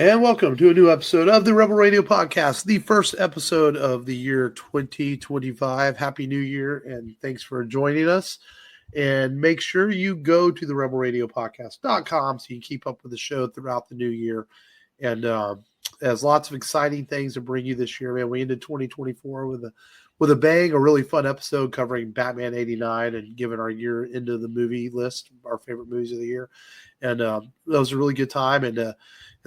And welcome to a new episode of the Rebel Radio Podcast, the first episode of the year 2025. Happy New Year, and thanks for joining us. And make sure you go to the rebelradiopodcast.com so you keep up with the show throughout the new year. And there's lots of exciting things to bring you this year, man. We ended 2024 with a bang, a really fun episode covering Batman 89 and giving our year into the movie list, our favorite movies of the year. And that was a really good time. And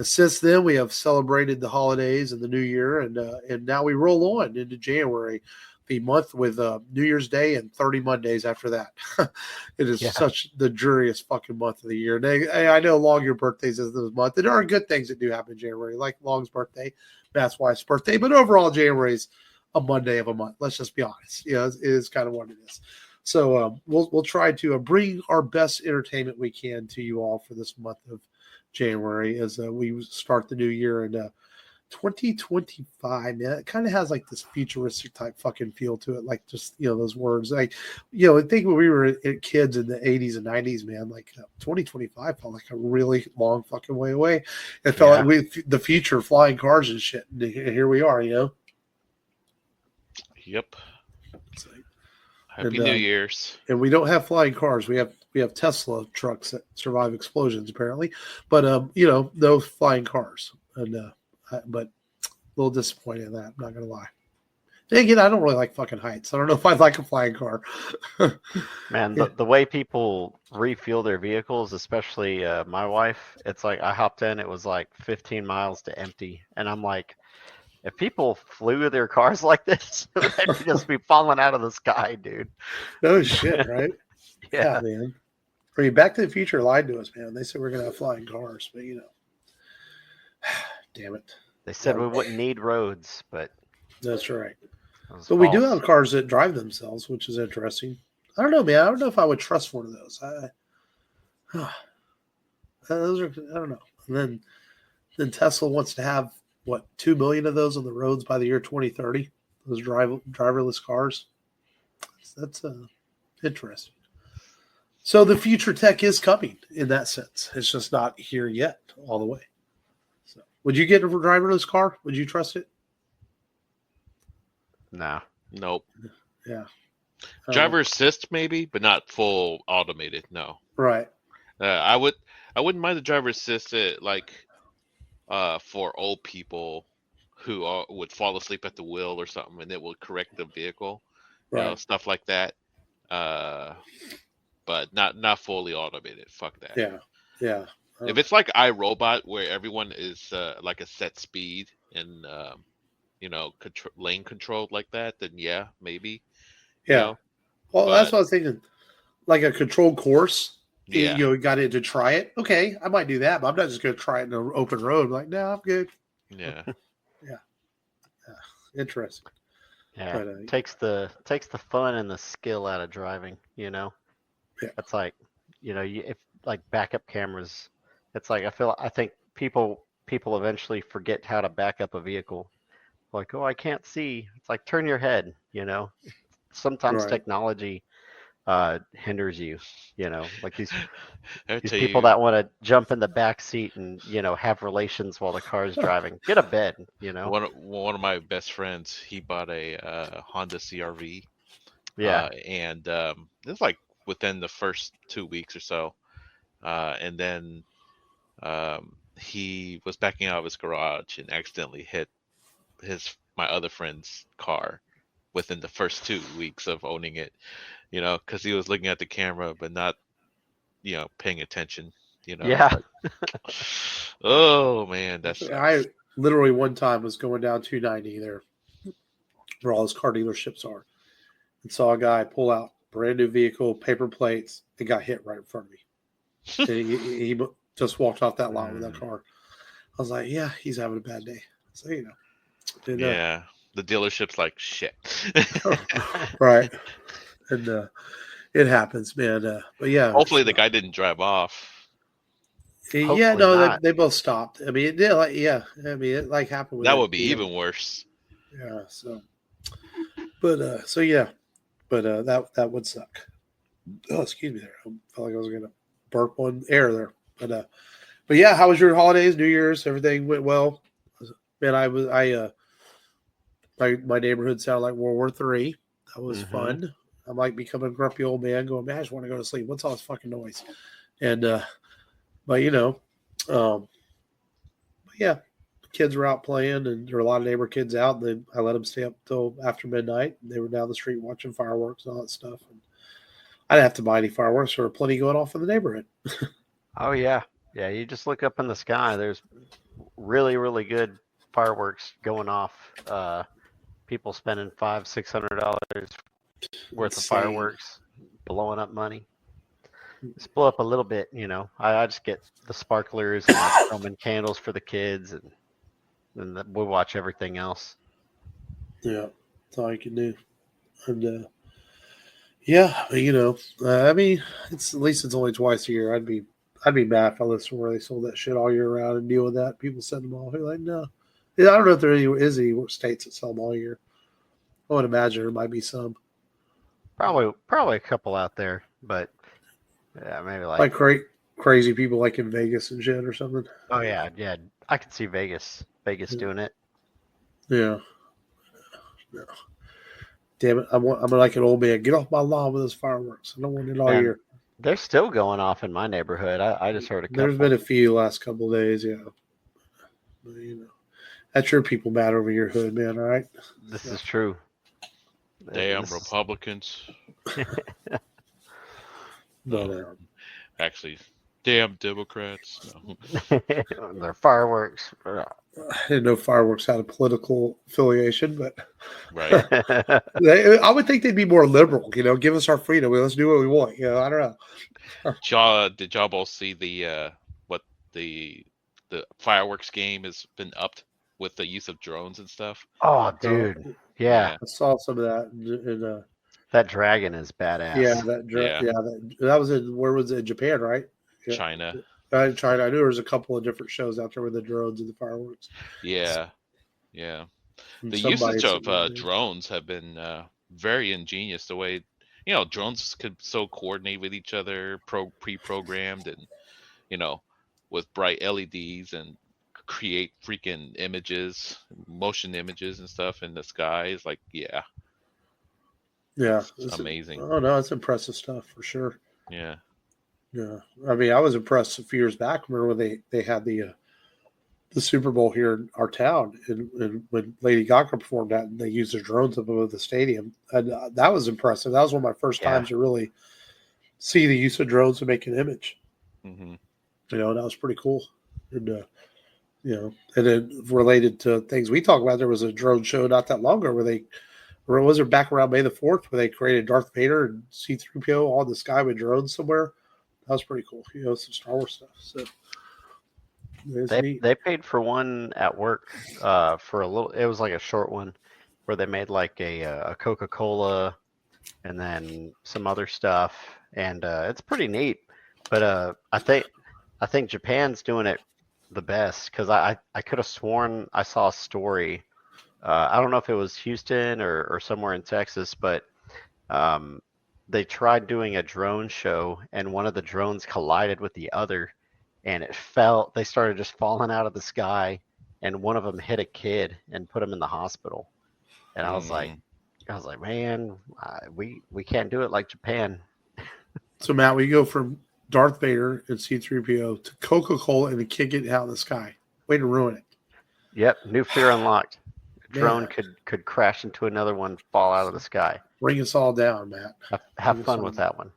since then, we have celebrated the holidays and the new year, and now we roll on into January, the month with New Year's Day and 30 Mondays after that. It is such the dreariest fucking month of the year. And I know Long, your birthdays is this month. There are good things that do happen in January, like Long's birthday, Matt's wife's birthday, but overall, January's a Monday of a month. Let's just be honest. It is kind of what it is. So we'll try to bring our best entertainment we can to you all for this month of January as we start the new year. And 2025, man, it kind of has like this futuristic type fucking feel to it. Like just, those words, like, I think when we were kids in the 80s and 90s, man, like 2025 felt like a really long fucking way away. It felt like the future, flying cars and shit. And here we are, Yep. Happy New Year's. And we don't have flying cars. We have Tesla trucks that survive explosions, apparently. But no flying cars. And but a little disappointed in that. I'm not gonna lie. And again, I don't really like fucking heights. I don't know if I'd like a flying car. Man, the way people refuel their vehicles, especially my wife, it's like I hopped in, it was like 15 miles to empty, and I'm like, if people flew their cars like this, they'd just be falling out of the sky, dude. No shit, right? Yeah, man. I mean, Back to the Future lied to us, man. They said we're gonna have flying cars, but damn it. They said we wouldn't need roads, but that's right. But false. we do have cars that drive themselves, which is interesting. I don't know, man. I don't know if I would trust one of those. Those are, I don't know. And then Tesla wants to have 2 million of those on the roads by the year 2030. Those driverless cars. That's interesting. So the future tech is coming in that sense. It's just not here yet all the way. So would you get a driverless car? Would you trust it? Nah. Nope. Yeah. Driver assist maybe, but not full automated. No. Right. I wouldn't mind the driver assist for old people who would fall asleep at the wheel or something, and it will correct the vehicle, stuff like that. But not fully automated. Fuck that. Yeah. If it's like iRobot, where everyone is like a set speed and lane controlled like that, then maybe. Yeah. Well, that's what I was thinking. Like a controlled course. Yeah. You got it to try it. Okay, I might do that, but I'm not just going to try it in an open road. I'm like, no, I'm good. Yeah. Interesting. Yeah. But, takes the fun and the skill out of driving. Yeah. It's like, if like backup cameras, it's like I think people eventually forget how to back up a vehicle. Like, oh, I can't see. It's like turn your head. Sometimes technology hinders you, like these people that want to jump in the back seat and have relations while the car is driving. Get a bed, One of my best friends, he bought a Honda CRV. And it's like within the first 2 weeks or so, and then he was backing out of his garage and accidentally hit my other friend's car within the first 2 weeks of owning it. Because he was looking at the camera, but not, paying attention, Yeah. Oh, man. I literally one time was going down 290 there where all his car dealerships are and saw a guy pull out brand new vehicle, paper plates, and got hit right in front of me. And he just walked off that lot with that car. I was like, yeah, he's having a bad day. So, yeah. The dealership's like, shit. Right. And it happens, man. But yeah. Hopefully the guy didn't drive off. Yeah, no, they both stopped. I mean, it happened. That would be even worse. Yeah. So, but that would suck. Oh, excuse me there. I felt like I was gonna burp on air there. But But yeah, how was your holidays, New Year's? Everything went well. Man, my neighborhood sounded like World War III. That was fun. I'm like becoming a grumpy old man going, man, I just want to go to sleep. What's all this fucking noise? And but yeah, the kids were out playing, and there were a lot of neighbor kids out. And I let them stay up till after midnight. They were down the street watching fireworks and all that stuff. And I didn't have to buy any fireworks. There were plenty going off in the neighborhood. Oh yeah, yeah. You just look up in the sky. There's really, really good fireworks going off. People spending $500-$600 worth of fireworks, blowing up money. Just blow up a little bit, I just get the sparklers and like Roman candles for the kids, and we watch everything else. Yeah, that's all you can do. And yeah, I mean, it's at least it's only twice a year. I'd be mad if I listened where they sold that shit all year round and deal with that. People send them all. They're like, no. Yeah, I don't know if there is any states that sell them all year. I would imagine there might be some. Probably a couple out there, but yeah, maybe like crazy people like in Vegas and shit or something. Oh yeah. I could see Vegas doing it. Yeah. No. Damn it! I'm like an old man. Get off my lawn with those fireworks. I don't want it all year. They're still going off in my neighborhood. I just heard a couple. There's been a few last couple of days, yeah. But, that's your people mad over your hood, man. All right. This is true. Damn Republicans. No. Actually, damn Democrats. No. They're fireworks. I didn't know fireworks had a political affiliation, but right. I would think they'd be more liberal. Give us our freedom. Let's do what we want. I don't know. Did y'all both see the fireworks game has been upped with the use of drones and stuff? Oh, dude. Yeah. I saw some of that. And, that dragon is badass. Yeah, that was in, where was it? Japan, right? Yeah. China. China. I knew there was a couple of different shows out there with the drones and the fireworks. Yeah. The usage of drones have been very ingenious. The way drones could so coordinate with each other, pre-programmed, and with bright LEDs and create freaking images, motion images and stuff in the sky. Is like, yeah, it's amazing. Oh no, it's impressive stuff for sure. Yeah. I mean, I was impressed a few years back. Remember when they had the Super Bowl here in our town, and when Lady Gaga performed that, and they used the drones up above the stadium, and that was impressive. That was one of my first times to really see the use of drones to make an image. Mm-hmm. That was pretty cool. And and then related to things we talk about, there was a drone show not that long ago where was it back around May the 4th, where they created Darth Vader and C-3PO all in the sky with drones somewhere. That was pretty cool. Some Star Wars stuff. So they paid for one at work for a little. It was like a short one where they made like a Coca-Cola and then some other stuff, and it's pretty neat. But I think Japan's doing it the best, because I could have sworn I saw a story. I don't know if it was Houston or somewhere in Texas, but they tried doing a drone show, and one of the drones collided with the other, and it fell. They started just falling out of the sky, and one of them hit a kid and put him in the hospital. And I was like, man, we can't do it like Japan. So Matt, we go from Darth Vader and C-3PO to Coca-Cola and the kid getting out of the sky. Way to ruin it. Yep, new fear unlocked. Drone could crash into another one, fall out of the sky. Bring us all down, Matt. Have fun with that one.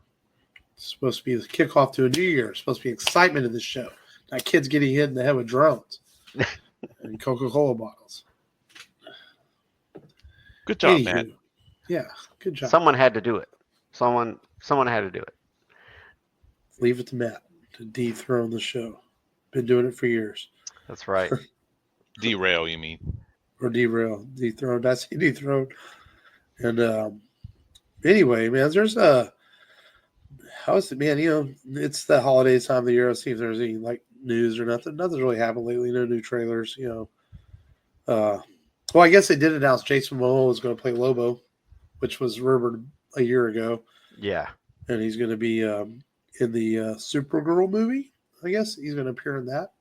It's supposed to be the kickoff to a new year. It's supposed to be excitement of this show. That kid's getting hit in the head with drones and Coca-Cola bottles. Good job, man. Yeah, good job. Someone had to do it. Someone had to do it. Leave it to Matt to dethrone the show. Been doing it for years. That's right. Derail, you mean? Or derail, dethrone. That's dethrone. And anyway, man, there's how's it, man? It's the holiday time of the year. Let's see if there's any like news or nothing. Nothing's really happened lately. No new trailers. Well, I guess they did announce Jason Momoa was going to play Lobo, which was rumored a year ago. Yeah, and he's going to be in the Supergirl movie. I guess he's going to appear in that.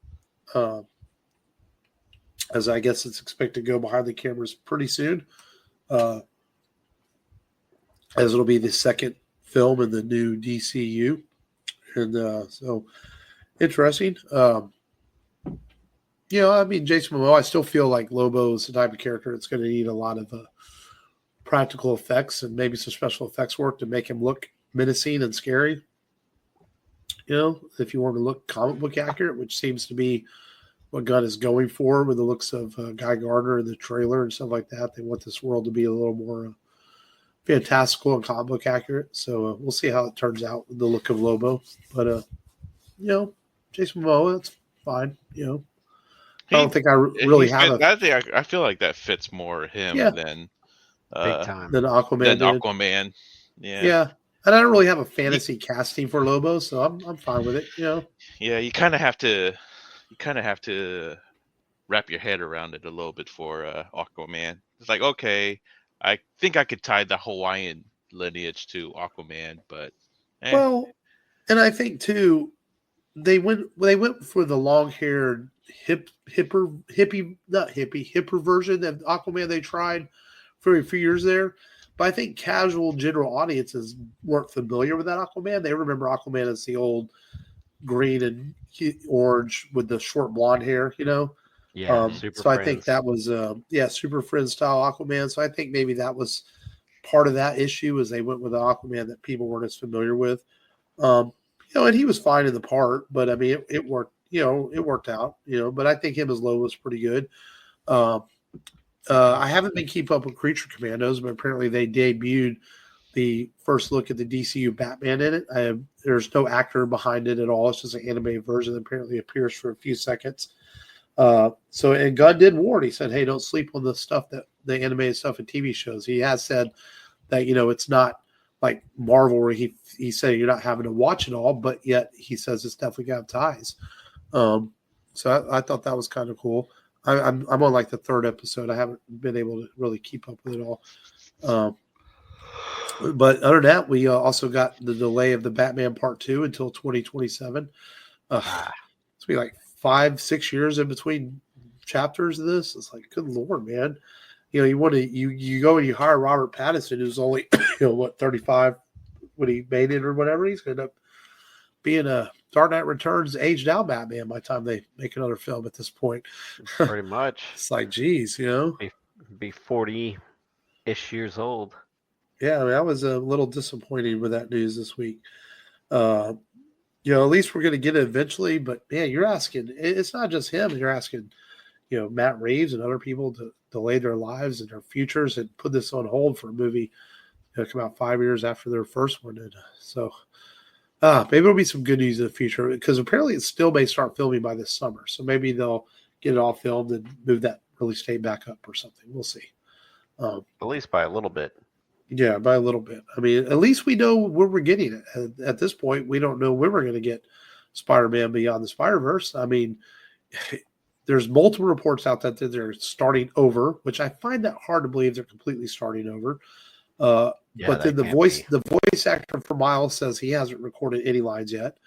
As I guess it's expected to go behind the cameras pretty soon. As it'll be the second film in the new DCU. And so interesting. I mean, Jason Momoa, I still feel like Lobo is the type of character that's going to need a lot of practical effects and maybe some special effects work to make him look menacing and scary. If you want to look comic book accurate, which seems to be what Gunn is going for with the looks of Guy Gardner in the trailer and stuff like that. They want this world to be a little more fantastical and comic book accurate. So we'll see how it turns out with the look of Lobo. But, Jason Momoa, that's fine. I don't think I really have I feel like that fits more him than big time than Aquaman. Aquaman. Yeah. Yeah. And I don't really have a fantasy casting for Lobo, so I'm fine with it. Yeah, you kind of have to wrap your head around it a little bit for Aquaman. It's like, okay, I think I could tie the Hawaiian lineage to Aquaman, but well, and I think too, they went for the long-haired hipper version of Aquaman they tried for a few years there. But I think casual general audiences weren't familiar with that Aquaman. They remember Aquaman as the old green and orange with the short blonde hair, Yeah. So I think that was Super Friends style Aquaman. So I think maybe that was part of that issue, is they went with an Aquaman that people weren't as familiar with. And he was fine in the part, but I mean it worked. It worked out. But I think him as Lobo was pretty good. I haven't been keep up with Creature Commandos, but apparently they debuted the first look at the DCU Batman in it. There's no actor behind it at all. It's just an animated version that apparently appears for a few seconds. And Gunn did warn. He said, hey, don't sleep on the stuff the animated stuff in TV shows. He has said that, it's not like Marvel where he said you're not having to watch it all, but yet he says it's definitely got ties. So I thought that was kind of cool. I'm on like the third episode. I haven't been able to really keep up with it all. But other than that, we also got the delay of the Batman Part 2 until 2027. It's be like 5-6 years in between chapters of this. It's like, good Lord, man. You want to you go and you hire Robert Pattinson, who's only 35 when he made it or whatever. He's going to end up being a Dark Knight Returns aged out Batman by the time they make another film at this point. Pretty much. It's like, geez, be 40-ish years old. Yeah, I mean, I was a little disappointed with that news this week. At least we're going to get it eventually. But man, you're asking. It's not just him. You're asking, Matt Reeves and other people to delay their lives and their futures and put this on hold for a movie that come out 5 years after their first one. And so, maybe there'll be some good news in the future, because apparently it still may start filming by this summer. So maybe they'll get it all filmed and move that release date back up or something. We'll see. At least by a little bit. Yeah, by a little bit. I mean, at least we know where we're getting it. At this point, we don't know when we're going to get Spider-Man Beyond the Spider-Verse. I mean, there's multiple reports out that they're starting over, which I find that hard to believe they're completely starting over. But then the voice actor for Miles says he hasn't recorded any lines yet.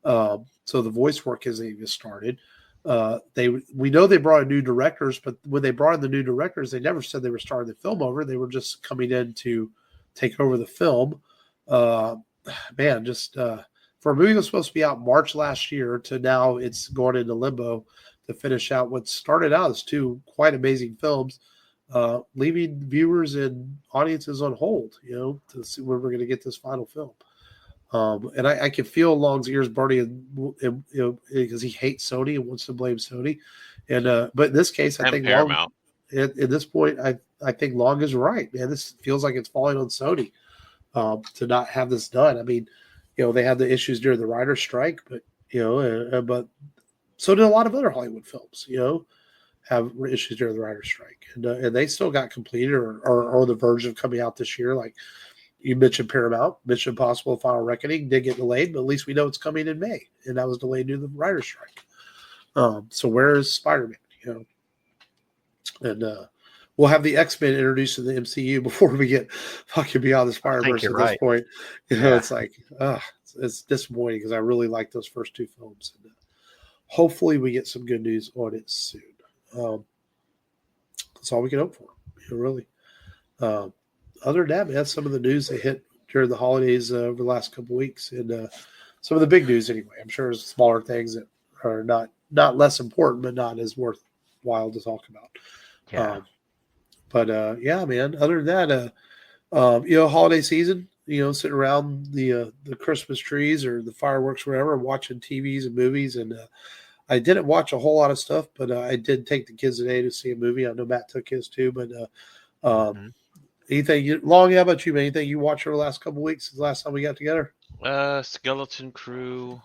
So the voice work hasn't even started. We know they brought in new directors, but when they brought in the new directors, they never said they were starting the film over. They were just coming in to take over the film. For a movie that was supposed to be out March last year to now it's going into limbo to finish out what started out as two quite amazing films, leaving viewers and audiences on hold, to see when we're going to get this final film. And I can feel Long's ears burning, because he hates Sony and wants to blame Sony. And but in this case, I think Paramount. At this point, I think Long is right, man. This feels like it's falling on Sony to not have this done. I mean, they had the issues during the writer's strike, but but so did a lot of other Hollywood films. Have issues during the writer's strike, and they still got completed or on the verge of coming out this year. Like you mentioned, Paramount, Mission Impossible: Final Reckoning did get delayed, but at least we know it's coming in May, and that was delayed due to the writer's strike. So where is Spider-Man? And we'll have the X-Men introduced in the MCU before we get fucking Beyond the Spider-Verse at this point. It's like, it's disappointing because I really like those first two films. And, hopefully we get some good news on it soon. That's all we can hope for. Really. Other than that, man, some of the news that hit during the holidays over the last couple of weeks, and some of the big news anyway. I'm sure there's smaller things that are not less important, but not as worthwhile to talk about. Yeah. Yeah, man. Other than that, holiday season, sitting around the Christmas trees or the fireworks, wherever, watching TVs and movies. And I didn't watch a whole lot of stuff, but I did take the kids today to see a movie. I know Matt took his too, but anything long? How about you, man? Anything you watched over the last couple of weeks since the last time we got together? Skeleton Crew.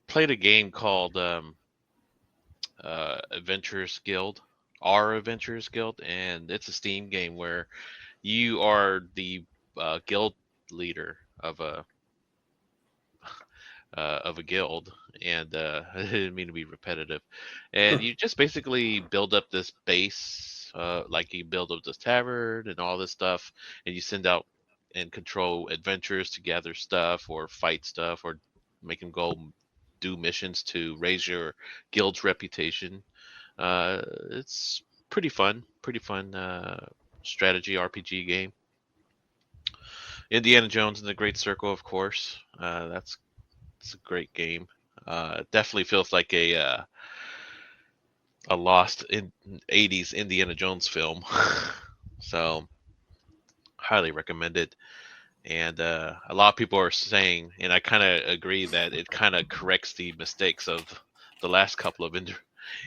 Played a game called Adventurers Guild, our Adventurers Guild, and it's a Steam game where you are the guild leader of a guild, and I didn't mean to be repetitive. And you just basically build up this base, like you build up this tavern and all this stuff, and you send out and control adventurers to gather stuff or fight stuff or make them go do missions to raise your guild's reputation. It's pretty fun strategy RPG game. Indiana Jones and the Great Circle, of course. It's a great game. Definitely feels like a lost in 80s Indiana Jones film. So highly recommended. And a lot of people are saying, and I kind of agree, that it kind of corrects the mistakes of the last couple of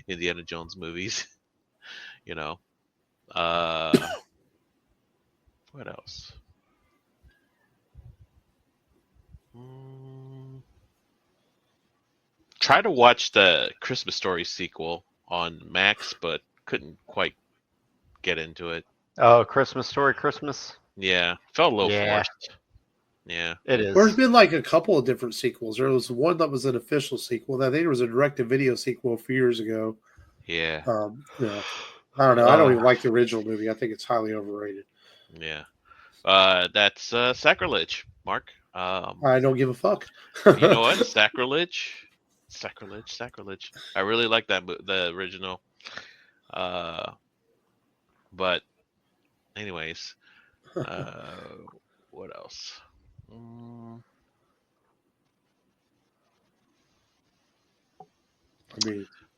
Indiana Jones movies. What else? Try to watch the Christmas Story sequel on Max, but couldn't quite get into it. Oh, Christmas Story, Christmas. Yeah, felt a little forced. Yeah, it is. There's been like a couple of different sequels. There was one that was an official sequel. I think there was a direct-to-video sequel a few years ago. Yeah. I don't know. I don't even like the original movie. I think it's highly overrated. Yeah. That's sacrilege, Mark. I don't give a fuck. You know what? Sacrilege. I really like the original. But anyways, what else?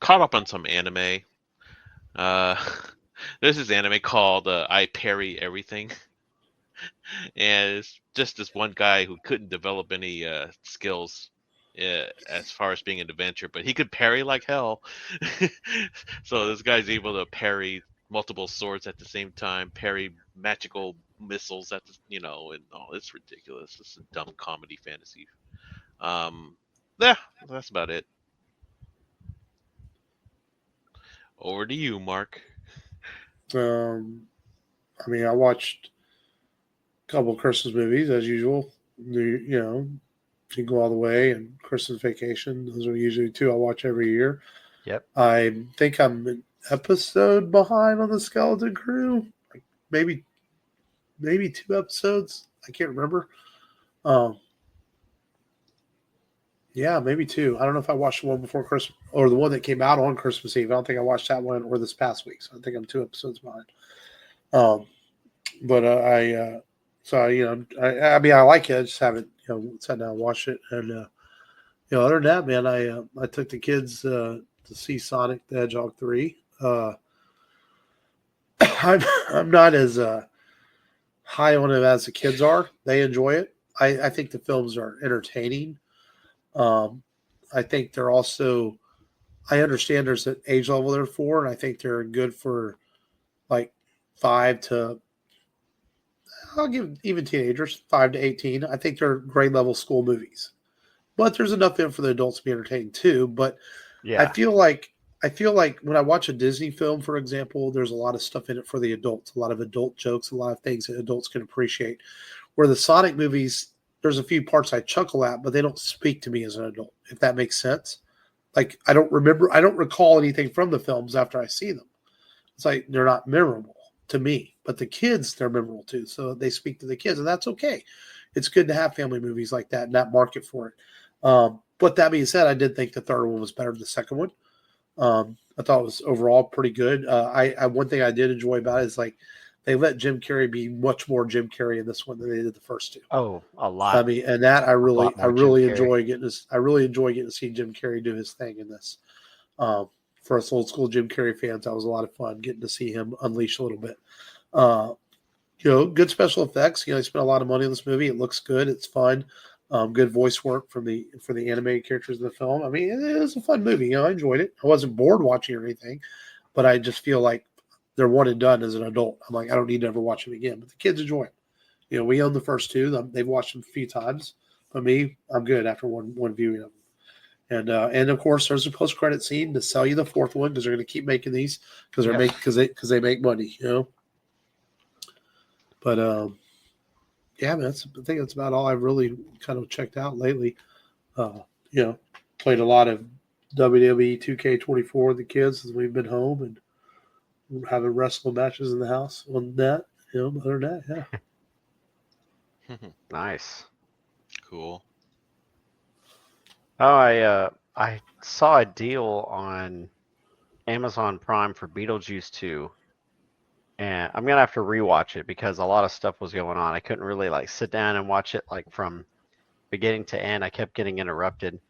Caught up on some anime. There's this anime called I Parry Everything. And it's just this one guy who couldn't develop any skills as far as being an adventurer, but he could parry like hell. So this guy's able to parry multiple swords at the same time, parry magical missiles at and it's ridiculous. It's a dumb comedy fantasy. Yeah, that's about it. Over to you, Mark. I watched a couple of Christmas movies as usual. Jingle All the Way and Christmas Vacation. Those are usually two I watch every year. Yep. I think I'm an episode behind on the Skeleton Crew. Like maybe 2 episodes. I can't remember. Yeah, maybe 2. I don't know if I watched the one before Christmas or the one that came out on Christmas Eve. I don't think I watched that one or this past week. So I think I'm 2 episodes behind. I like it. I just haven't, sat down and watched it. And, other than that, man, I took the kids to see Sonic the Hedgehog 3. I'm not as high on it as the kids are. They enjoy it. I think the films are entertaining. I think they're also, I understand there's an age level they're for, and I think they're good for like 5 to, I'll give even teenagers, 5 to 18. I think they're grade level school movies, but there's enough in for the adults to be entertained too. But yeah, I feel like when I watch a Disney film, for example, there's a lot of stuff in it for the adults, a lot of adult jokes, a lot of things that adults can appreciate. Where the Sonic movies, there's a few parts I chuckle at, but they don't speak to me as an adult, if that makes sense. Like I don't recall anything from the films after I see them. It's like they're not memorable to me, but the kids, they're memorable too. So they speak to the kids, and that's okay. It's good to have family movies like that and that market for it. But that being said, I did think the third one was better than the second one. I thought it was overall pretty good. I one thing I did enjoy about it is like they let Jim Carrey be much more Jim Carrey in this one than they did the first two. Oh, a lot. I mean, and that I really Jim enjoy getting this. I really enjoy getting to see Jim Carrey do his thing in this. For us old school Jim Carrey fans, that was a lot of fun getting to see him unleash a little bit. Good special effects. They spent a lot of money on this movie. It looks good. It's fun. Good voice work for the animated characters in the film. I mean, it was a fun movie. I enjoyed it. I wasn't bored watching or anything, but I just feel like they're one and done as an adult. I'm like, I don't need to ever watch them again. But the kids enjoy it. We own the first two. They've watched them a few times. But me, I'm good after one viewing of them. And of course, there's a post credit scene to sell you the fourth one because they're going to keep making these because they make money. But yeah, man, I think that's about all I've really kind of checked out lately. Played a lot of WWE 2K24 with the kids as we've been home and having wrestling matches in the house on that. Other than that, yeah. Nice. Cool. Oh, I saw a deal on Amazon Prime for Beetlejuice 2. And I'm gonna have to rewatch it because a lot of stuff was going on. I couldn't really sit down and watch it from beginning to end. I kept getting interrupted,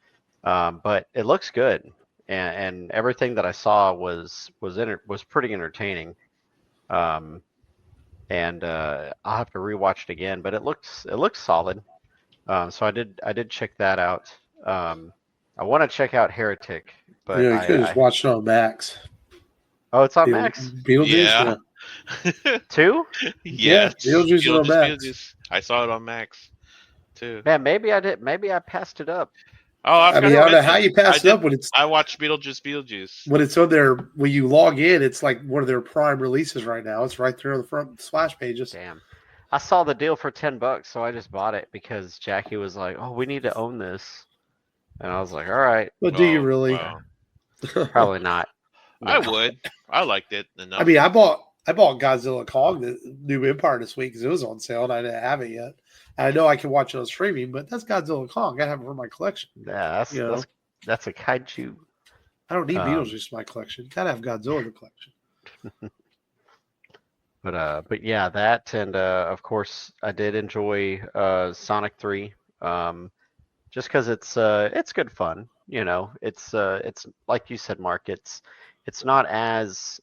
but it looks good, and everything that I saw was pretty entertaining. And I'll have to rewatch it again, but it looks solid. So I did check that out. I want to check out Heretic, but you could just watch it on Max. Oh, it's on Max. Beetlejuice, yeah. 2? Yes. Beetlejuice is on Max. Beetlejuice. I saw it on Max too. Man, maybe I did. Maybe I passed it up. Oh, I don't know how you pass it up when it's. I watched Beetlejuice. When it's on there, when you log in, it's like one of their prime releases right now. It's right there on the front splash pages. Damn. I saw the deal for $10, so I just bought it because Jackie was like, "Oh, we need to own this," and I was like, "All right." But do you really? Wow. Probably not. No. I would. I liked it enough. I mean, I bought Godzilla Kong, the new Empire, this week because it was on sale and I didn't have it yet. And I know I can watch it on streaming, but that's Godzilla Kong. I gotta have it for my collection. Yeah, that's a kaiju. I don't need Beetlejuice in my collection. Gotta have Godzilla in the collection. But yeah, that and of course I did enjoy Sonic 3. Just because it's good fun. It's like you said, Mark. It's not as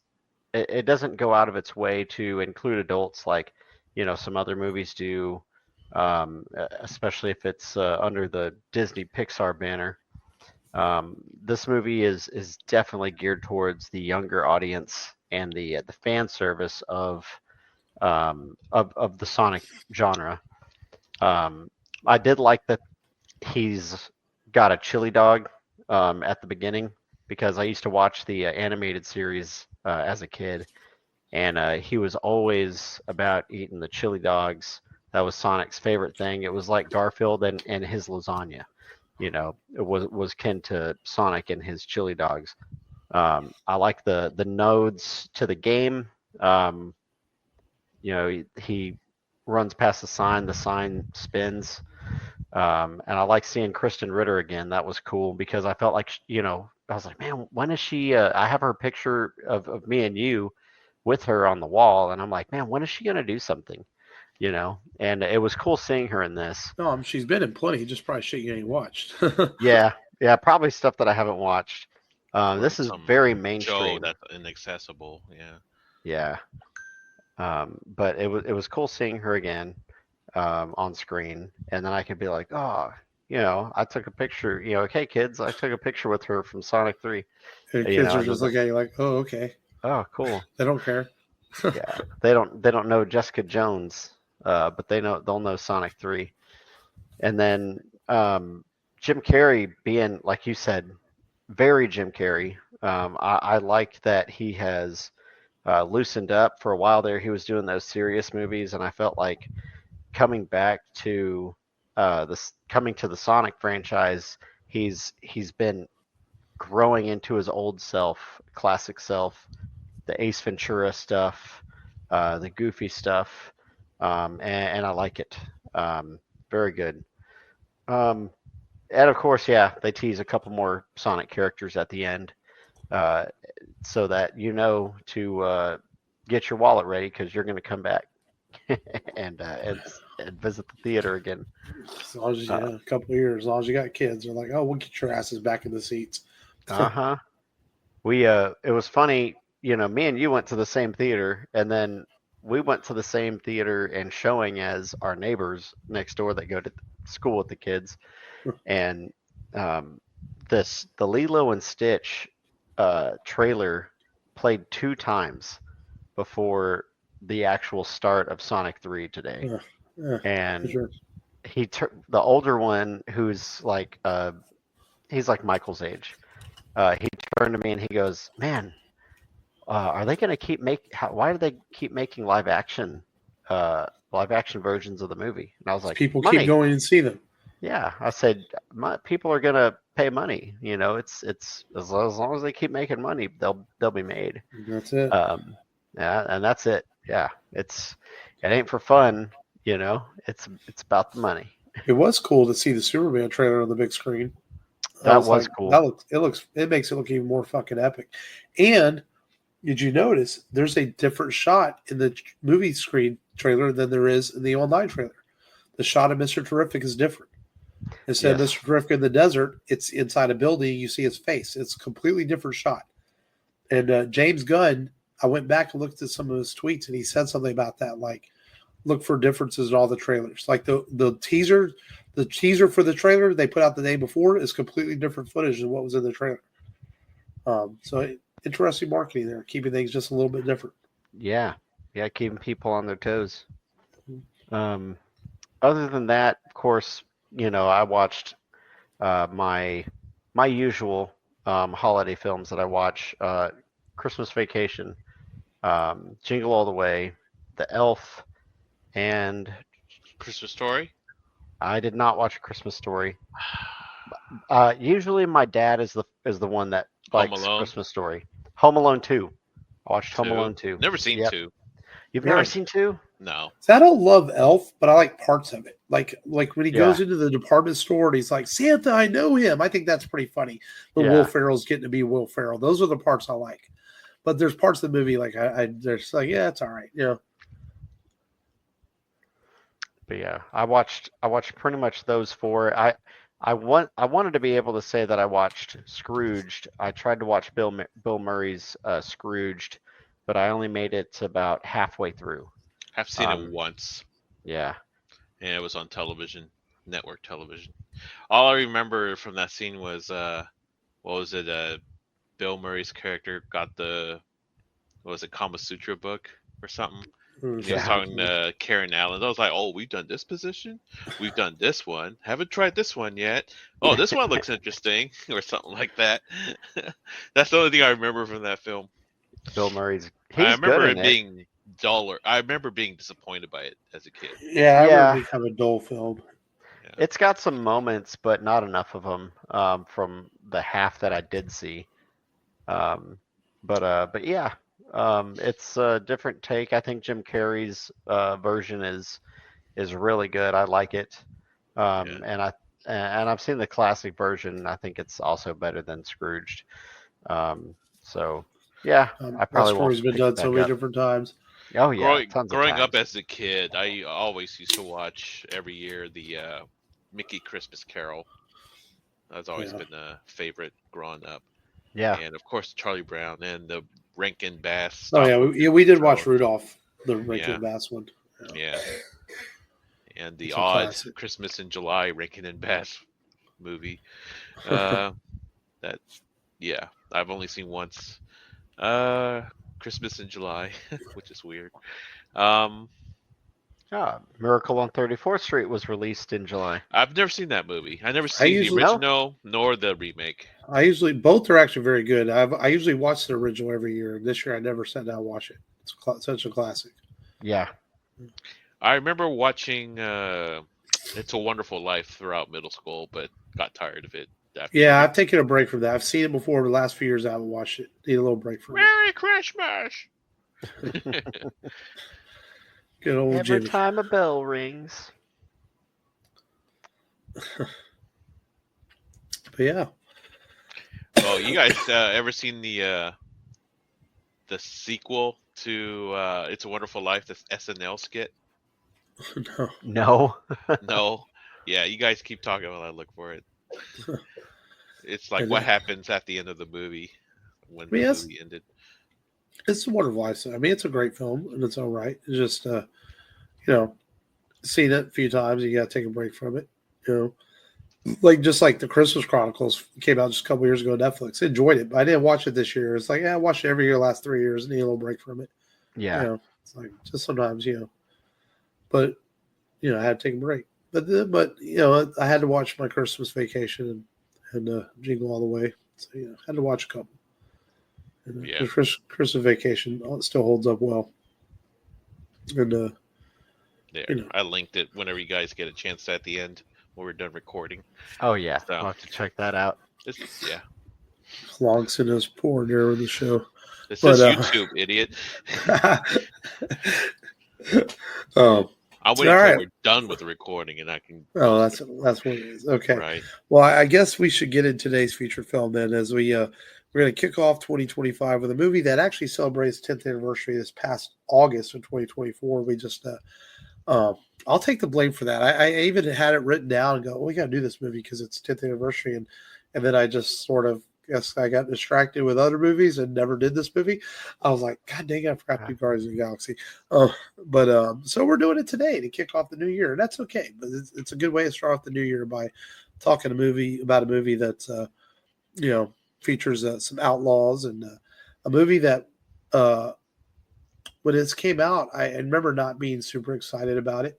it doesn't go out of its way to include adults like some other movies do, especially if it's under the Disney Pixar banner. This movie is definitely geared towards the younger audience and the fan service of the Sonic genre. I did like that he's got a chili dog at the beginning because I used to watch the animated series as a kid, and he was always about eating the chili dogs. That was Sonic's favorite thing. It was like Garfield and his lasagna. It was kin to Sonic and his chili dogs. I like the nodes to the game. He runs past the sign spins. And I like seeing Kristen Ritter again. That was cool because I felt like, I was like, man, when is she? I have her picture of me and you with her on the wall. And I'm like, man, when is she going to do something? And it was cool seeing her in this. No, she's been in plenty. Just probably shit you ain't watched. Yeah, probably stuff that I haven't watched. This is very mainstream. Show that's inaccessible. Yeah. But it was cool seeing her again on screen, and then I could be like, oh, I took a picture. Hey kids, I took a picture with her from Sonic 3. And kids are just looking at you like, oh, okay. Oh, cool. They don't care. Yeah, they don't know Jessica Jones, but they'll know Sonic 3. And then Jim Carrey being, like you said, very Jim Carrey. I like that he has loosened up. For a while there. He was doing those serious movies, and I felt like coming to the Sonic franchise, he's been growing into his old self, classic self, the Ace Ventura stuff, the goofy stuff, and I like it. Very good. and of course, yeah, they tease a couple more Sonic characters at the end, so that to get your wallet ready because you're going to come back and visit the theater again. As long as a couple of years, as long as you got kids, they're like, oh, we'll get your asses back in the seats. Uh-huh. It was funny, me and you went to the same theater, and then we went to the same theater and showing as our neighbors next door that go to school with the kids. And the Lilo and Stitch trailer played 2 times before the actual start of Sonic 3 today. And sure. The older one, who's like he's like Michael's age, he turned to me and he goes, "Man, are they going to why do they keep making live action versions of the movie?" And I was like, people money. Keep going and see them. Yeah, I said, people are going to pay money. It's as long as they keep making money, they'll be made. That's it. Yeah, and that's it. Yeah, it ain't for fun. It's about the money. It was cool to see the Superman trailer on the big screen. That was cool. It makes it look even more fucking epic. And did you notice there's a different shot in the movie screen trailer than there is in the online trailer? The shot of Mr. Terrific is different. Instead of Mr. Terrific in the desert, it's inside a building. You see his face. It's a completely different shot. And James Gunn, I went back and looked at some of his tweets, and he said something about that, like, look for differences in all the trailers. Like the teaser for the trailer they put out the day before is completely different footage than what was in the trailer. So interesting marketing there, keeping things just a little bit different. Yeah, keeping people on their toes. Other than that, of course, I watched my usual holiday films that I watch: Christmas Vacation, Jingle All the Way, The Elf, and Christmas Story. I did not watch A Christmas Story. Usually, my dad is the one that likes Christmas Story. Home Alone 2. I watched Home Alone 2. Never seen 2. You've never seen 2? No. I don't love Elf, but I like parts of it. Like when he goes into the department store and he's like, Santa, I know him. I think that's pretty funny. But Will Ferrell's getting to be Will Ferrell. Those are the parts I like. But there's parts of the movie like they're just like, yeah, it's all right. But yeah, I watched pretty much those 4. I wanted to be able to say that I watched Scrooged. I tried to watch Bill Murray's Scrooged, but I only made it to about halfway through. I've seen it once. Yeah. And it was on television, network television. All I remember from that scene was what was it? Bill Murray's character got the Kama Sutra book or something. He was talking to Karen Allen. I was like, "Oh, we've done this position. We've done this one. Haven't tried this one yet. Oh, this one looks interesting," or something like that. That's the only thing I remember from that film. Bill Murray's. I remember it being duller. I remember being disappointed by it as a kid. Yeah, I remember it becoming a dull film. Yeah. It's got some moments, but not enough of them from the half that I did see. But yeah. It's a different take. I think Jim Carrey's version is really good. I like it. And I've seen the classic version. I think it's also better than Scrooged. So yeah, I probably that story's been done so many different times. Oh yeah, growing up as a kid, I always used to watch every year the Mickey Christmas Carol. That's always been a favorite growing up. Yeah, and of course Charlie Brown and the Rankin Bass. We did watch Rudolph, the Rankin Bass one. Yeah. And the odd classic Christmas in July Rankin and Bass movie. I've only seen once. Christmas in July, which is weird. Miracle on 34th Street was released in July. I've never seen that movie. I never seen the original nor the remake. Both are actually very good. I usually watch the original every year. This year I never sat down and watch it. It's such a classic. Yeah. I remember watching It's a Wonderful Life throughout middle school, but got tired of it. I've taken a break from that. I've seen it before. The last few years I haven't watched it. Need a little break from it. Merry Christmas! Good old Every Jimmy. time a bell rings. But yeah. Oh, you guys ever seen the sequel to It's a Wonderful Life, this SNL skit? No. No. No. Yeah, you guys keep talking while I look for it. It's like And, what happens at the end of the movie when I mean, the movie ended. it's a Wonderful Life. I mean, it's a great film, and it's all right. It's just, seen it a few times. You got to take a break from it. Just like the Christmas Chronicles came out just a couple years ago on Netflix. I enjoyed it, but I didn't watch it this year. It's like, I watched it every year the last 3 years and need a little break from it. Yeah. It's like just sometimes, but I had to take a break. But I had to watch my Christmas Vacation and Jingle All the Way. So I had to watch a couple. And, Yeah. Christmas Vacation still holds up well. And There, I linked it whenever you guys get a chance at the end when we're done recording. Oh yeah, So, I'll have to check that out. Yeah. Long sitting us poor during the show. This says YouTube, idiot. I'm waiting until we're done with the recording and I can. Oh, that's what it is. Okay. Right. Well, I guess we should get in today's feature film then, as we're going to kick off 2025 with a movie that actually celebrates 10th anniversary this past August of 2024. We just, I'll take the blame for that. I even had it written down and go, we got to do this movie because it's 10th anniversary, and then I just sort of guess I got distracted with other movies and never did this movie. I was like, God dang it, I forgot to do Guardians of the Galaxy. So we're doing it today to kick off the new year. And that's okay, but it's a good way to start off the new year by talking about a movie that's features some outlaws, and a movie that when it came out, I remember not being super excited about it.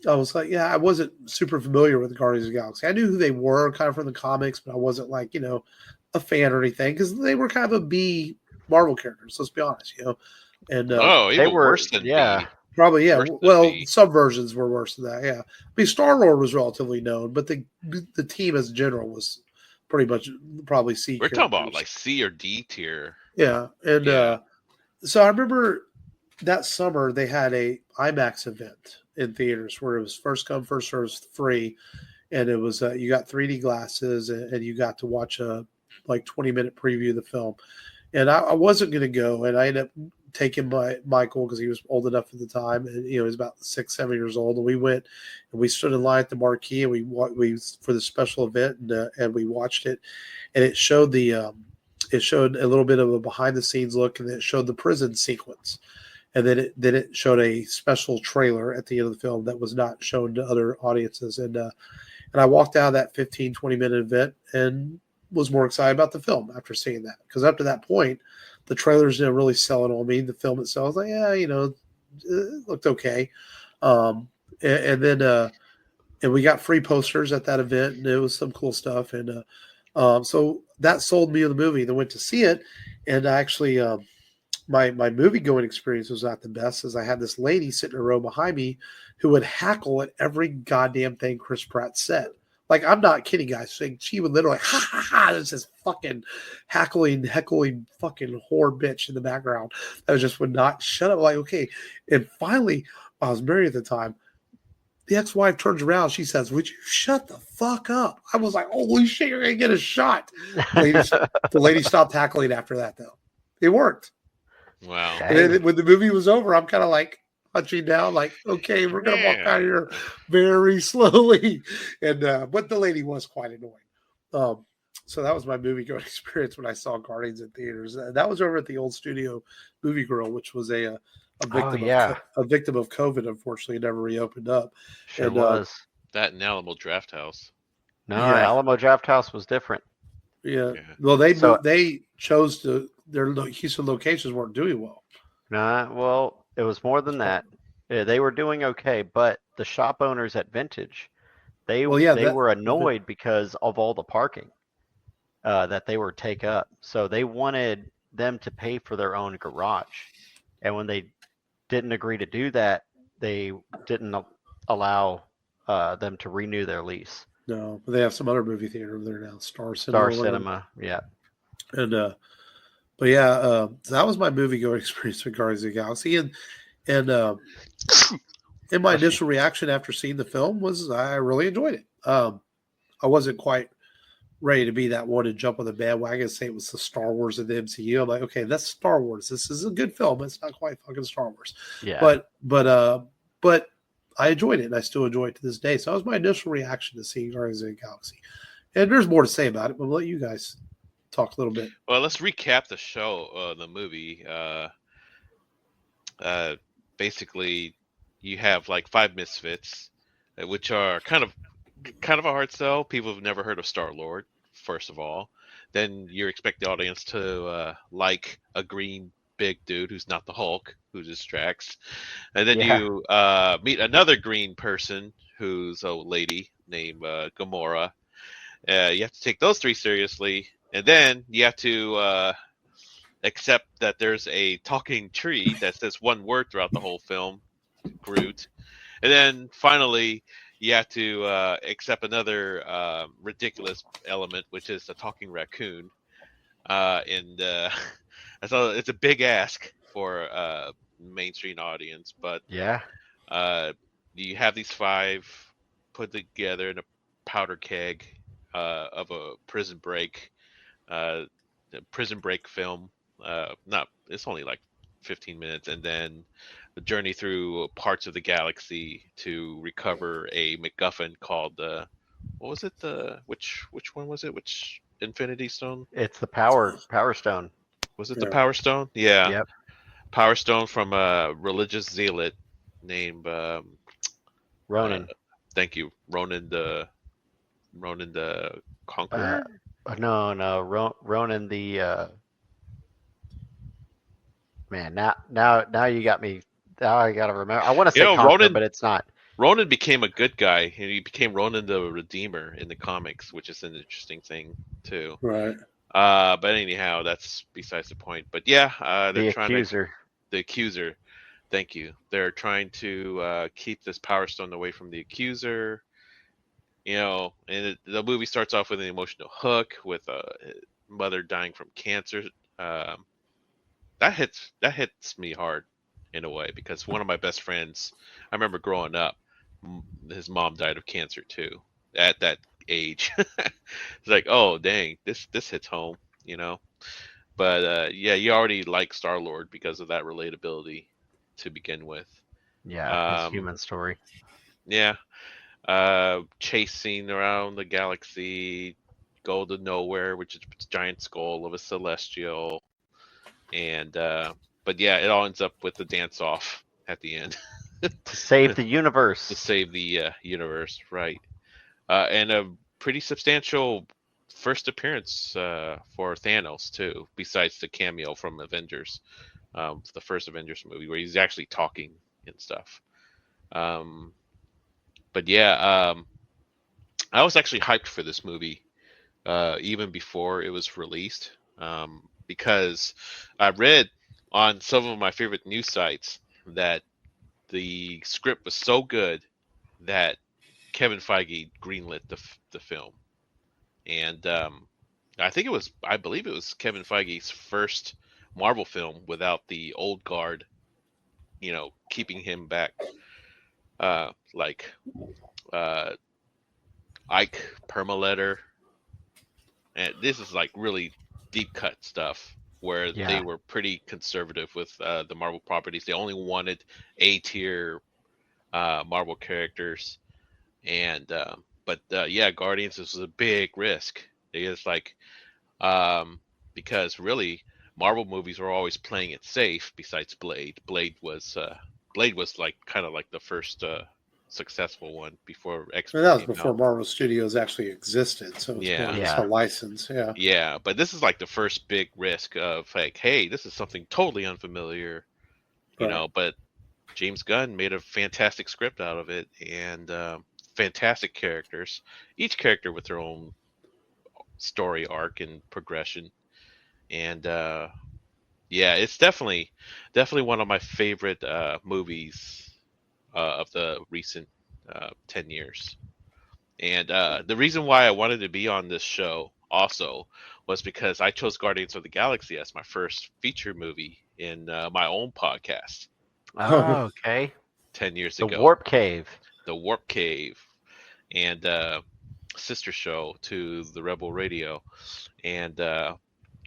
I was like, I wasn't super familiar with the Guardians of the Galaxy. I knew who they were kind of from the comics, but I wasn't like, a fan or anything because they were kind of a B Marvel characters. Let's be honest, And they were worse than B. Probably, yeah. Well, B. some versions were worse than that, yeah. I mean, Starlord was relatively known, but the team as general was pretty much probably C. We're talking about like C or D tier. Yeah, and so I remember that summer they had a IMAX event in theaters where it was first come, first served, free, and it was you got 3D glasses and you got to watch a 20-minute preview of the film. And I wasn't going to go, and I ended up taking Michael because he was old enough at the time, and he was about 6-7 years old. And we went and we stood in line at the marquee, and we for the special event, and we watched it, and it showed it showed a little bit of a behind the scenes look, and it showed the prison sequence, and then it showed a special trailer at the end of the film that was not shown to other audiences, and I walked out of that 15-20 minute event and was more excited about the film after seeing that, because up to that point the trailers didn't really sell it on me. The film itself, I was like, it looked okay. And then we got free posters at that event, and it was some cool stuff. And so that sold me on the movie. Then went to see it, and I actually my movie going experience was not the best, as I had this lady sitting in a row behind me who would hackle at every goddamn thing Chris Pratt said. Like, I'm not kidding, guys. She would literally, ha, ha, ha. There's this fucking heckling fucking whore bitch in the background that just would not shut up. Like, okay. And finally, I was married at the time. The ex-wife turns around. She says, would you shut the fuck up? I was like, holy shit, you're going to get a shot. The lady stopped heckling after that, though. It worked. Wow. And then when the movie was over, I'm kind of like, hunching down, like, okay, we're gonna walk out of here very slowly. And but the lady was quite annoying. So that was my movie going experience when I saw Guardians in theaters. That was over at the old studio Movie Grill, which was a victim of COVID. Unfortunately, it never reopened up. Sure was. That and Alamo Draft House. No, Alamo Draft House was different. Yeah. Well, they chose their Houston locations weren't doing well. Nah, well, it was more than that. Yeah, they were doing okay, but the shop owners at Vintage, they were annoyed because of all the parking that they were take up. So they wanted them to pay for their own garage. And when they didn't agree to do that, they didn't allow them to renew their lease. No, but they have some other movie theater over there now, Star Cinema, yeah. And but yeah, that was my movie going experience with Guardians of the Galaxy, and my initial reaction after seeing the film was I really enjoyed it. I wasn't quite ready to be that one to jump on the bandwagon and say it was the Star Wars of the MCU. I'm like, okay, that's Star Wars. This is a good film. It's not quite fucking Star Wars. Yeah. But I enjoyed it, and I still enjoy it to this day. So that was my initial reaction to seeing Guardians of the Galaxy. And there's more to say about it, but I'll let you guys talk a little bit. Well, let's recap the show, the movie. Basically, you have like 5 misfits, which are kind of a hard sell. People have never heard of Starlord, first of all. Then you expect the audience to like a green big dude who's not the Hulk, who's just Drax. And then you meet another green person who's a lady named Gamora. You have to take those 3 seriously. And then you have to accept that there's a talking tree that says one word throughout the whole film, Groot. And then finally, you have to accept another ridiculous element, which is a talking raccoon. And so it's a big ask for a mainstream audience. But you have these 5 put together in a powder keg of a prison break film. It's only like 15 minutes, and then the journey through parts of the galaxy to recover a MacGuffin called what was it? Which one was it? Which Infinity Stone? It's the Power Stone. Was it the Power Stone? Yeah. Yep. Power Stone from a religious zealot named Ronan. Thank you, Ronan the Conqueror. No, Ronan the. Man, now you got me. Now I gotta remember. I want to say Conqueror, Ronan, but it's not. Ronan became a good guy, and he became Ronan the Redeemer in the comics, which is an interesting thing too. Right. But anyhow, that's besides the point. But yeah, they're trying Accuser. The Accuser. Thank you. They're trying to keep this Power Stone away from the Accuser. And the movie starts off with an emotional hook with a mother dying from cancer. That hits me hard in a way, because one of my best friends, I remember growing up, his mom died of cancer too at that age. It's like, oh dang, this hits home, But you already like Starlord because of that relatability to begin with. Yeah, his human story. Yeah. Chasing around the galaxy, go to nowhere, which is a giant skull of a celestial. And but yeah, it all ends up with the dance off at the end to save the universe. To save the universe, right? And a pretty substantial first appearance for Thanos too, besides the cameo from Avengers, the first Avengers movie where he's actually talking and stuff. But yeah, I was actually hyped for this movie even before it was released. Because I read on some of my favorite news sites that the script was so good that Kevin Feige greenlit the film. And I believe it was Kevin Feige's first Marvel film without the old guard, keeping him back. Like Ike Perlmutter. And this is like really deep cut stuff where they were pretty conservative with the Marvel properties. They only wanted A tier Marvel characters, and but Guardians, this was a big risk. It's like because really Marvel movies were always playing it safe. Besides Blade, Blade was like kind of like the first successful one before X-Men. That was before Marvel Studios actually existed, so it was just a license. Yeah, but this is like the first big risk of like, hey, this is something totally unfamiliar, but James Gunn made a fantastic script out of it, and fantastic characters, each character with their own story arc and progression. And it's definitely one of my favorite movies of the recent 10 years. And the reason why I wanted to be on this show also was because I chose Guardians of the Galaxy as my first feature movie in my own podcast. Oh, okay. 10 years ago. The Warp Cave. And sister show to the Rebel Radio, and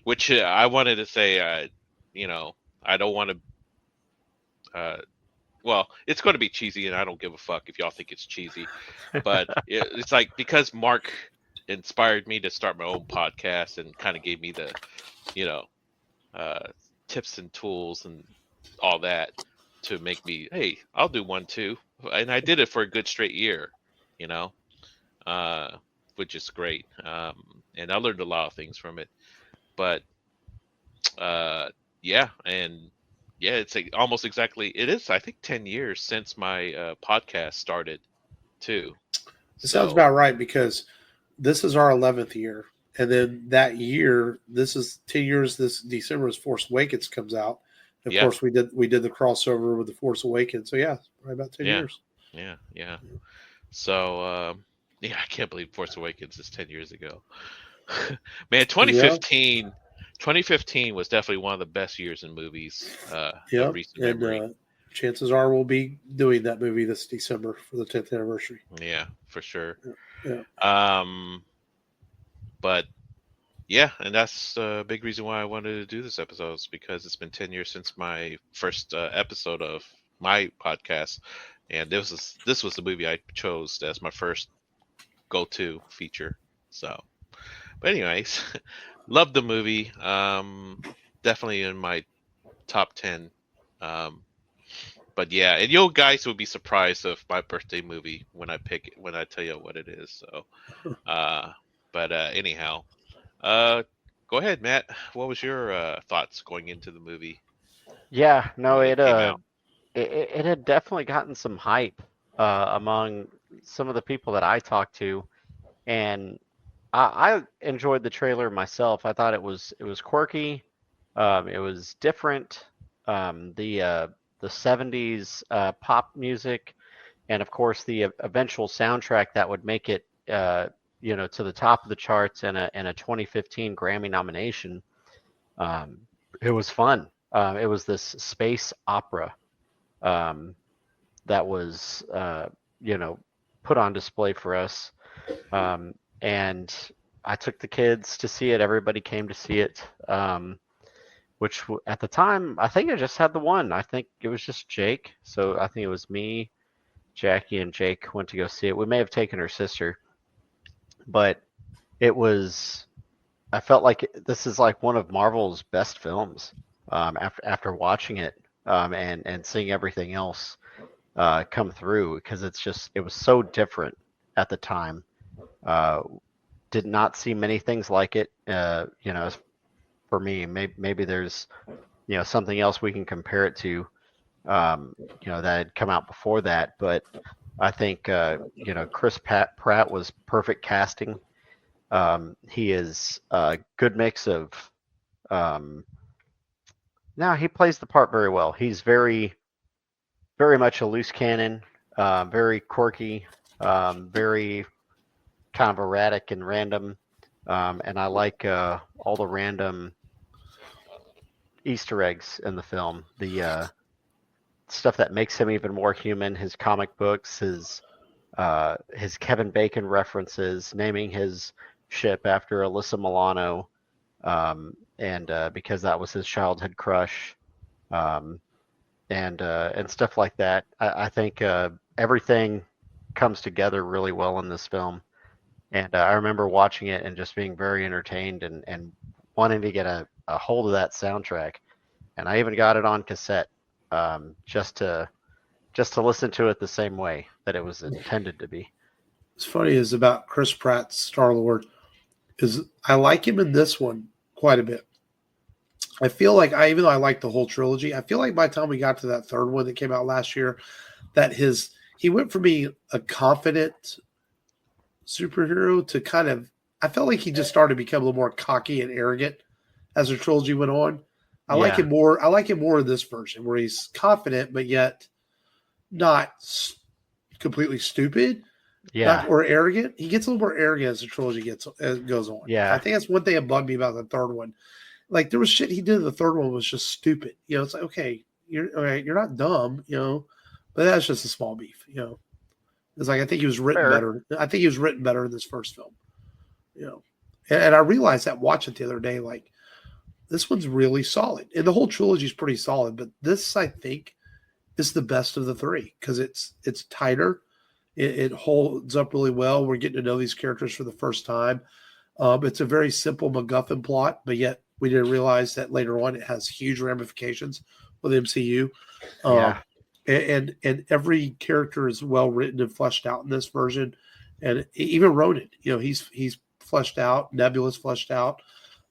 which I wanted to say, you know, I don't want to. Well, it's going to be cheesy, and I don't give a fuck if y'all think it's cheesy. But it's like because Mark inspired me to start my own podcast and kind of gave me the, you know, uh, tips and tools and all that to make me, hey, I'll do one too. And I did it for a good straight year, you know, which is great. And I learned a lot of things from it. But yeah, and yeah, it's like almost exactly, it is, I think, 10 years since my podcast started too. It sounds about right because this is our 11th year. And then that year, this is 10 years. This December as Force Awakens comes out. Of course, we did the crossover with the Force Awakens. So yeah, right about 10 years. Yeah. So yeah, I can't believe Force Awakens is 10 years ago. Man, 2015 was definitely one of the best years in movies of recent memory. Chances are we'll be doing that movie this December for the 10th anniversary. Yeah, for sure. Yeah. But yeah, and that's a big reason why I wanted to do this episode, is because it's been 10 years since my first episode of my podcast, and this was the movie I chose as my first go-to feature. So, but anyways, love the movie. Definitely in my top 10. But yeah, and you guys will be surprised of my birthday movie when I pick it, when I tell you what it is. So, but anyhow, go ahead, Matt. What was your thoughts going into the movie? Yeah, no, when it came out? it had definitely gotten some hype among some of the people that I talked to, and I enjoyed the trailer myself. I thought it was quirky, it was different. The 70s pop music, and of course the eventual soundtrack that would make it you know, to the top of the charts and a 2015 Grammy nomination. It was fun. It was this space opera that was you know, put on display for us, and I took the kids to see it. Everybody came to see it. Which at the time, I think I just had the one. I think it was just Jake. So I think it was me, Jackie, and Jake went to go see it. We may have taken her sister, but it was, I felt like this is like one of Marvel's best films after watching it and seeing everything else come through, because it was so different at the time. Did not see many things like it. You know, for me, maybe there's, you know, something else we can compare it to, you know, that had come out before that. But I think, you know, Chris Pratt was perfect casting. He is a good mix of, now he plays the part very well. He's very, very much a loose cannon, very quirky, very kind of erratic and random. And I like all the random Easter eggs in the film. The stuff that makes him even more human. His comic books, his Kevin Bacon references, naming his ship after Alyssa Milano, and because that was his childhood crush, and stuff like that. I think everything comes together really well in this film. And I remember watching it and just being very entertained and wanting to get a hold of that soundtrack. And I even got it on cassette, just to listen to it the same way that it was intended to be. What's funny is about Chris Pratt's Starlord is I like him in this one quite a bit. I feel like even though I like the whole trilogy, I feel like by the time we got to that third one that came out last year, that he went from being a confident superhero to kind of, I felt like he just started to become a little more cocky and arrogant as the trilogy went on. I like him more in this version where he's confident but yet not completely stupid, or arrogant. He gets a little more arrogant as the trilogy goes on. Yeah, I think that's one thing that bugged me about the third one. Like there was shit he did in the third one was just stupid. You know, it's like, okay, you're not dumb, you know, but that's just a small beef, you know. It's like I think he was written Fair. better. I think he was written better in this first film. And I realized that watching it the other day, like this one's really solid, and the whole trilogy is pretty solid. But this, I think, is the best of the three because it's tighter. It holds up really well. We're getting to know these characters for the first time. It's a very simple MacGuffin plot, but yet we didn't realize that later on it has huge ramifications with MCU. And every character is well written and fleshed out in this version, and even Ronan, he's fleshed out. Nebula's fleshed out,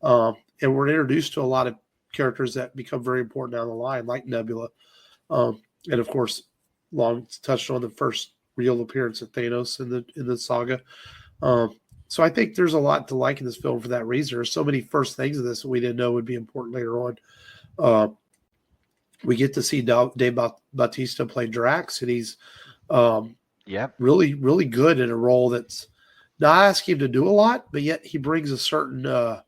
and we're introduced to a lot of characters that become very important down the line, like Nebula, and of course, Long touched on the first real appearance of Thanos in the saga. So I think there's a lot to like in this film for that reason. There's so many first things of this that we didn't know would be important later on. We get to see Dave Bautista play Drax, and he's really, really good in a role that's not asking him to do a lot, but yet he brings a certain, I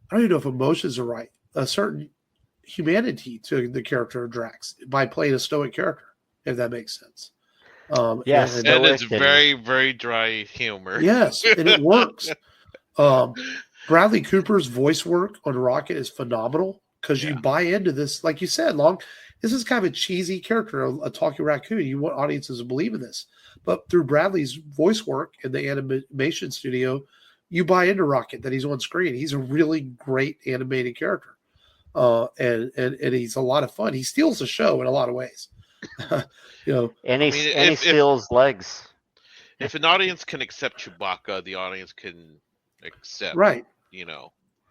don't even know if emotions are right, a certain humanity to the character of Drax by playing a stoic character, if that makes sense. Yes, and it's very, very dry humor. Yes, and it works. Bradley Cooper's voice work on Rocket is phenomenal because you buy into this, like you said, this is kind of a cheesy character, a talking raccoon. You want audiences to believe in this. But through Bradley's voice work in the animation studio, you buy into Rocket, that he's on screen. He's a really great animated character. And he's a lot of fun. He steals the show in a lot of ways. And he steals legs. If an audience can accept Chewbacca, the audience can accept, right?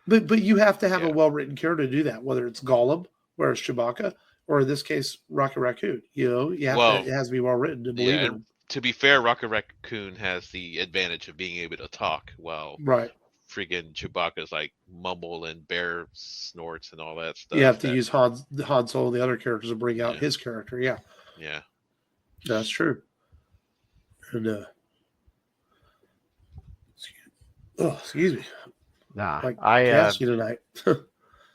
But you have to have a well-written character to do that. Whether it's Gollum, where it's Chewbacca, or in this case, Rocket Raccoon. It has to be well-written to believe in him. To be fair, Rocket Raccoon has the advantage of being able to talk, while freaking Chewbacca's like mumble and bear snorts and all that stuff. You have to use Han Solo and the other characters to bring out his character. Yeah, that's true. And excuse me. Nah, I you tonight.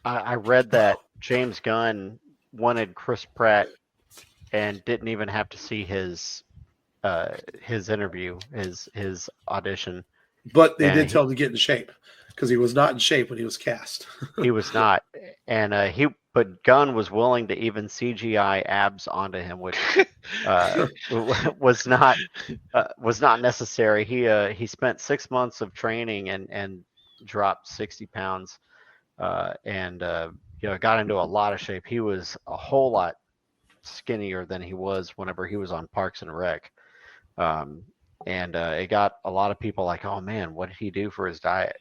I read that James Gunn wanted Chris Pratt and didn't even have to see his interview, his audition. But they did tell him to get in shape because he was not in shape when he was cast. He was not, and but Gunn was willing to even CGI abs onto him, which was not necessary. He spent 6 months of training and dropped 60 pounds, and got into a lot of shape. He was a whole lot skinnier than he was whenever he was on Parks and Rec. And it got a lot of people like, oh man, what did he do for his diet?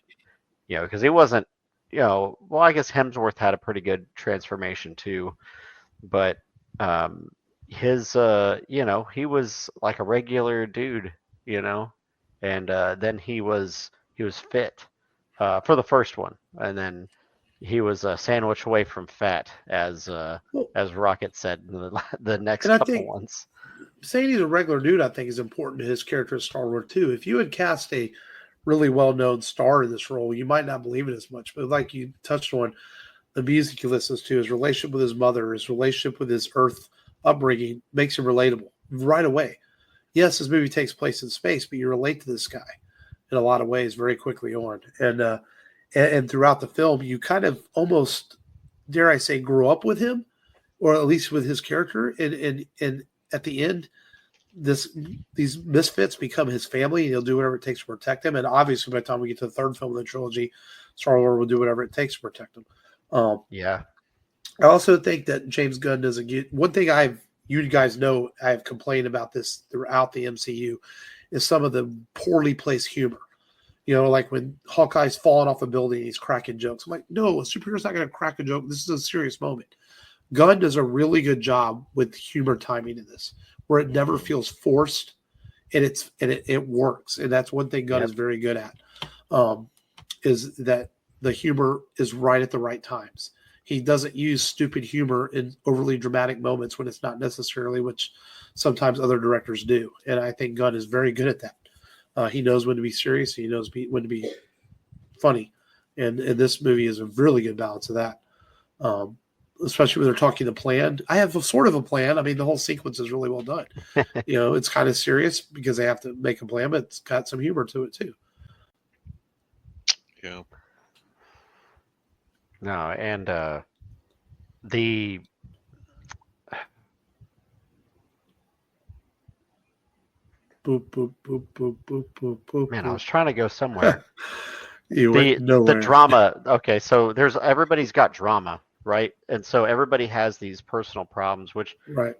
Because he wasn't, well, I guess Hemsworth had a pretty good transformation too, but his, he was like a regular dude, and then he was fit for the first one, and then he was a sandwich away from fat, as Rocket said in the next couple ones. Saying he's a regular dude, I think, is important to his character as Starlord too. If you had cast a really well-known star in this role, you might not believe it as much. But like you touched on, the music he listens to, his relationship with his mother, his relationship with his Earth upbringing makes him relatable right away. Yes, this movie takes place in space, but you relate to this guy in a lot of ways very quickly on. And throughout the film, you kind of almost, dare I say, grew up with him, or at least with his character. And at the end, these misfits become his family, and he'll do whatever it takes to protect them. And obviously, by the time we get to the third film of the trilogy, Starlord will do whatever it takes to protect them. I also think that James Gunn doesn't get one thing. You guys know, I have complained about this throughout the MCU, is some of the poorly placed humor. Like when Hawkeye's falling off a building, he's cracking jokes. I'm like, no, a superhero's not going to crack a joke. This is a serious moment. Gunn does a really good job with humor timing in this, where it never feels forced, and it works. And that's one thing Gunn is very good at, is that the humor is right at the right times. He doesn't use stupid humor in overly dramatic moments when it's not necessarily, which sometimes other directors do. And I think Gunn is very good at that. He knows when to be serious. He knows when to be funny. And this movie is a really good balance of that. especially when they're talking the plan. I have sort of a plan. I mean, the whole sequence is really well done. It's kind of serious because they have to make a plan, but it's got some humor to it too. Yeah. No, and the Boop, boop, boop, boop, boop, boop, boop. man, boop. I was trying to go somewhere. You went The nowhere. drama. Okay, so everybody's got drama, right? And so everybody has these personal problems, which Right.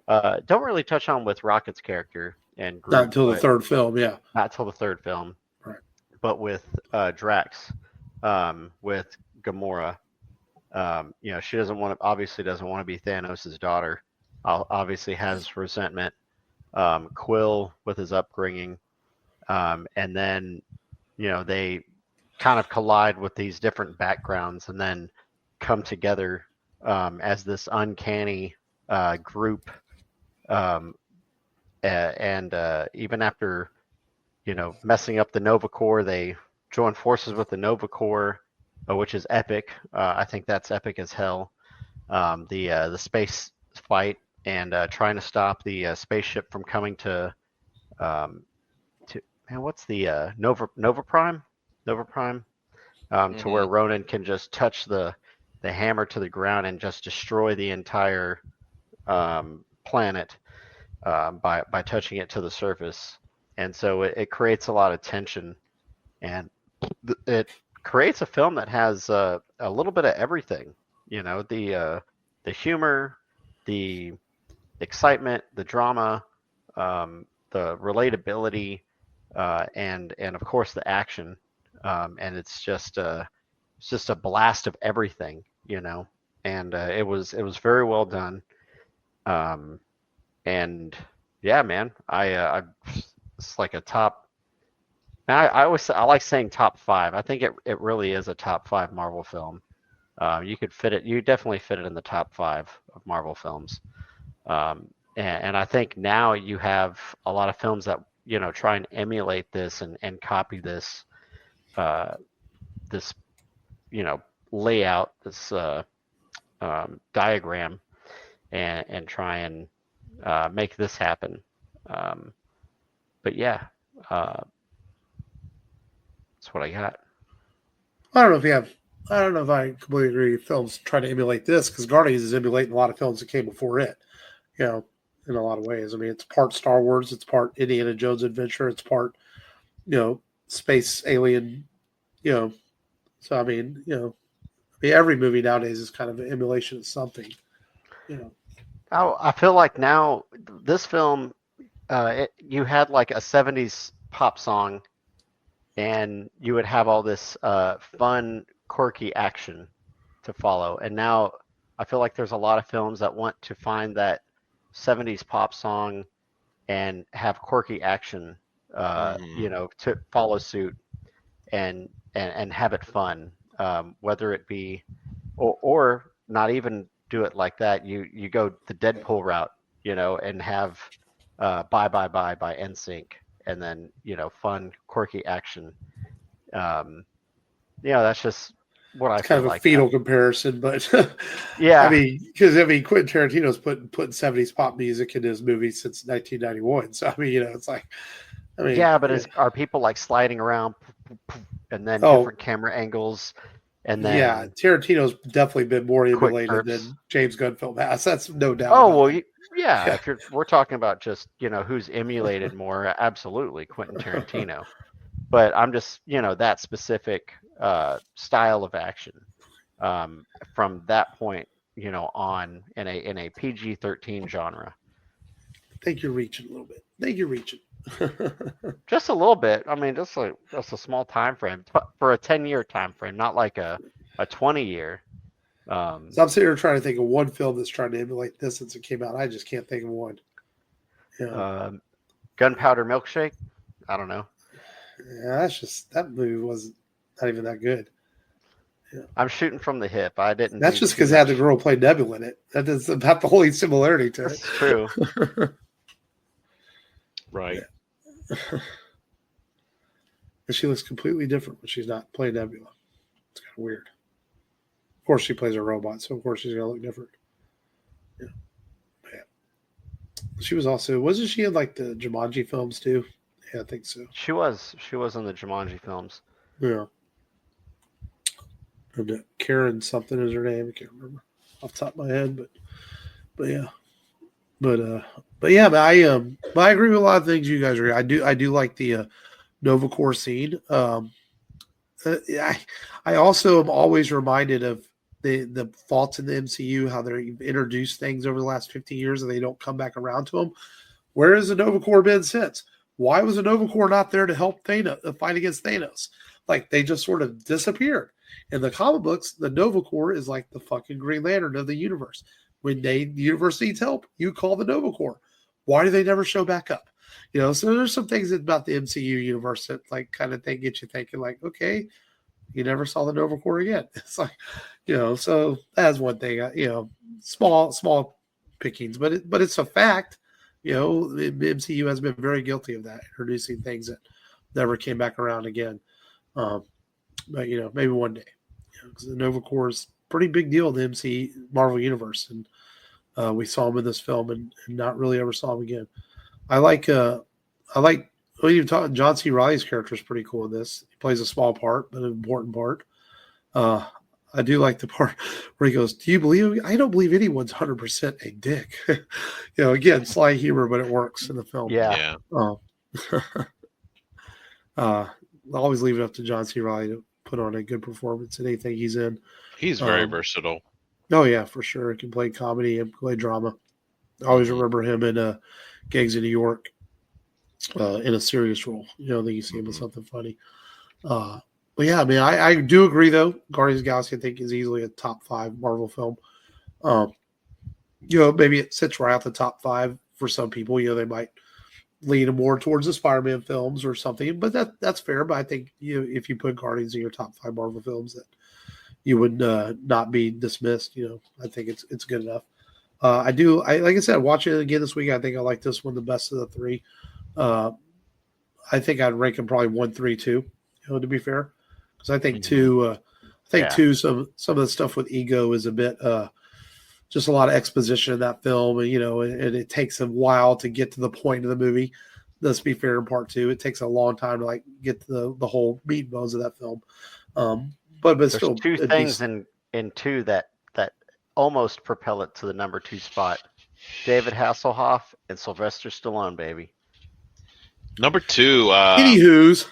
don't really touch on with Rocket's character and Groot. Not until the third film, yeah. Not until the third film. Right. But with Drax, with Gamora, she obviously doesn't want to be Thanos' daughter. Obviously has resentment. Quill with his upbringing, and then they kind of collide with these different backgrounds and then come together as this uncanny group. And even after messing up the Nova Corps, they join forces with the Nova Corps, which is epic. I think that's epic as hell. The space fight and trying to stop the spaceship from coming to what's the Nova Prime? To where Ronan can just touch the hammer to the ground and just destroy the entire planet by touching it to the surface. And so it creates a lot of tension, and it creates a film that has a little bit of everything. The humor, the excitement, the drama, the relatability, and of course the action. And it's just a blast of everything, and it was very well done. And yeah, man, I it's like a top. I like saying top 5. I think it really is a top 5 Marvel film. You could fit it. You definitely fit it in the top 5 of Marvel films. And I think now you have a lot of films that try and emulate this and copy this this layout, this diagram, and try and make this happen. But yeah, that's what I got. I don't know if I completely agree. Films try to emulate this because Guardians is emulating a lot of films that came before it. In a lot of ways. I mean, it's part Star Wars, it's part Indiana Jones Adventure, it's part space alien. So I mean, every movie nowadays is kind of an emulation of something. I feel like now this film, you had like a 70s pop song, and you would have all this fun, quirky action to follow. And now I feel like there's a lot of films that want to find that 70s pop song and have quirky action, to follow suit and have it fun, whether it be or not even do it like that. You go the Deadpool route, and have Bye Bye Bye by NSYNC, and then fun quirky action. That's just what I feel kind of like. A fetal comparison, but yeah, I mean, because Quentin Tarantino's putting 70s pop music in his movies since 1991. So I mean, it's like, yeah, but are people like sliding around and then different camera angles? And then Tarantino's definitely been more emulated than James Gunn film has. That's no doubt. Oh well, yeah. If we're talking about just who's emulated more, absolutely Quentin Tarantino. But I'm just that specific style of action from that point on in a PG-13 genre. I think you're reaching a little bit. Just a little bit. I mean, just a small time frame for a 10-year time frame, not like a 20-year. So I'm sitting here trying to think of one film that's trying to emulate this since it came out. I just can't think of one. Gunpowder Milkshake. I don't know. Yeah, that movie wasn't not even that good. Yeah. I'm shooting from the hip. I didn't. That's just because it had the girl play Nebula in it. That is about the only similarity to it. That's true. Right. Yeah. And she looks completely different when she's not playing Nebula. It's kind of weird. Of course, she plays a robot, so of course she's gonna look different. She was also, wasn't she in like the Jumanji films too? Yeah, I think so. She was in the Jumanji films. Yeah. And Karen something is her name. I can't remember off the top of my head, but yeah. But yeah, but I agree with a lot of things you guys agree. I do like the Nova Corps scene. I also am always reminded of the faults in the MCU, how they've introduced things over the last 50 years and they don't come back around to them. Where has the Nova Corps been since? Why was the Nova Corps not there to help Thanos fight against Thanos? Like they just sort of disappeared. In the comic books, the Nova Corps is like the fucking Green Lantern of the universe. When the universe needs help, you call the Nova Corps. Why do they never show back up? So there's some things about the MCU universe that like kind of thing get you thinking like, okay, you never saw the Nova Corps again. It's like, so that's one thing. Small pickings, but it's a fact. The MCU has been very guilty of that, introducing things that never came back around again. But maybe one day, because the Nova Corps is a pretty big deal in the MCU Marvel universe, and we saw him in this film and not really ever saw him again. I like John C. Reilly's character is pretty cool in this. He plays a small part, but an important part. I do like the part where he goes, "Do you believe? I don't believe anyone's 100% a dick." Again, sly humor, but it works in the film. Yeah. I always leave it up to John C. Reilly to put on a good performance in anything he's in. He's very versatile. Oh yeah, for sure. He can play comedy and play drama. I always remember him in Gangs of New York in a serious role. I think you see him in something funny. But yeah, I mean, I do agree though. Guardians of the Galaxy, I think, is easily a top 5 Marvel film. Maybe it sits right out the top 5 for some people. They might lean more towards the Spider-Man films or something, but that's fair. But I think if you put Guardians in your top 5 Marvel films, that you would not be dismissed. I think it's good enough. Like I said, watching it again this week, I think I like this one the best of the 3. I think I'd rank them probably 1, 3, 2. To be fair, because I think 2. Two. Some of the stuff with Ego is a bit just a lot of exposition in that film, and and it takes a while to get to the point of the movie. Let's be fair, in part 2, it takes a long time to like get to the whole meat and bones of that film. But there's still, 2 things in 2 that almost propel it to the number 2 spot. David Hasselhoff and Sylvester Stallone, baby. Number 2. Anywho's.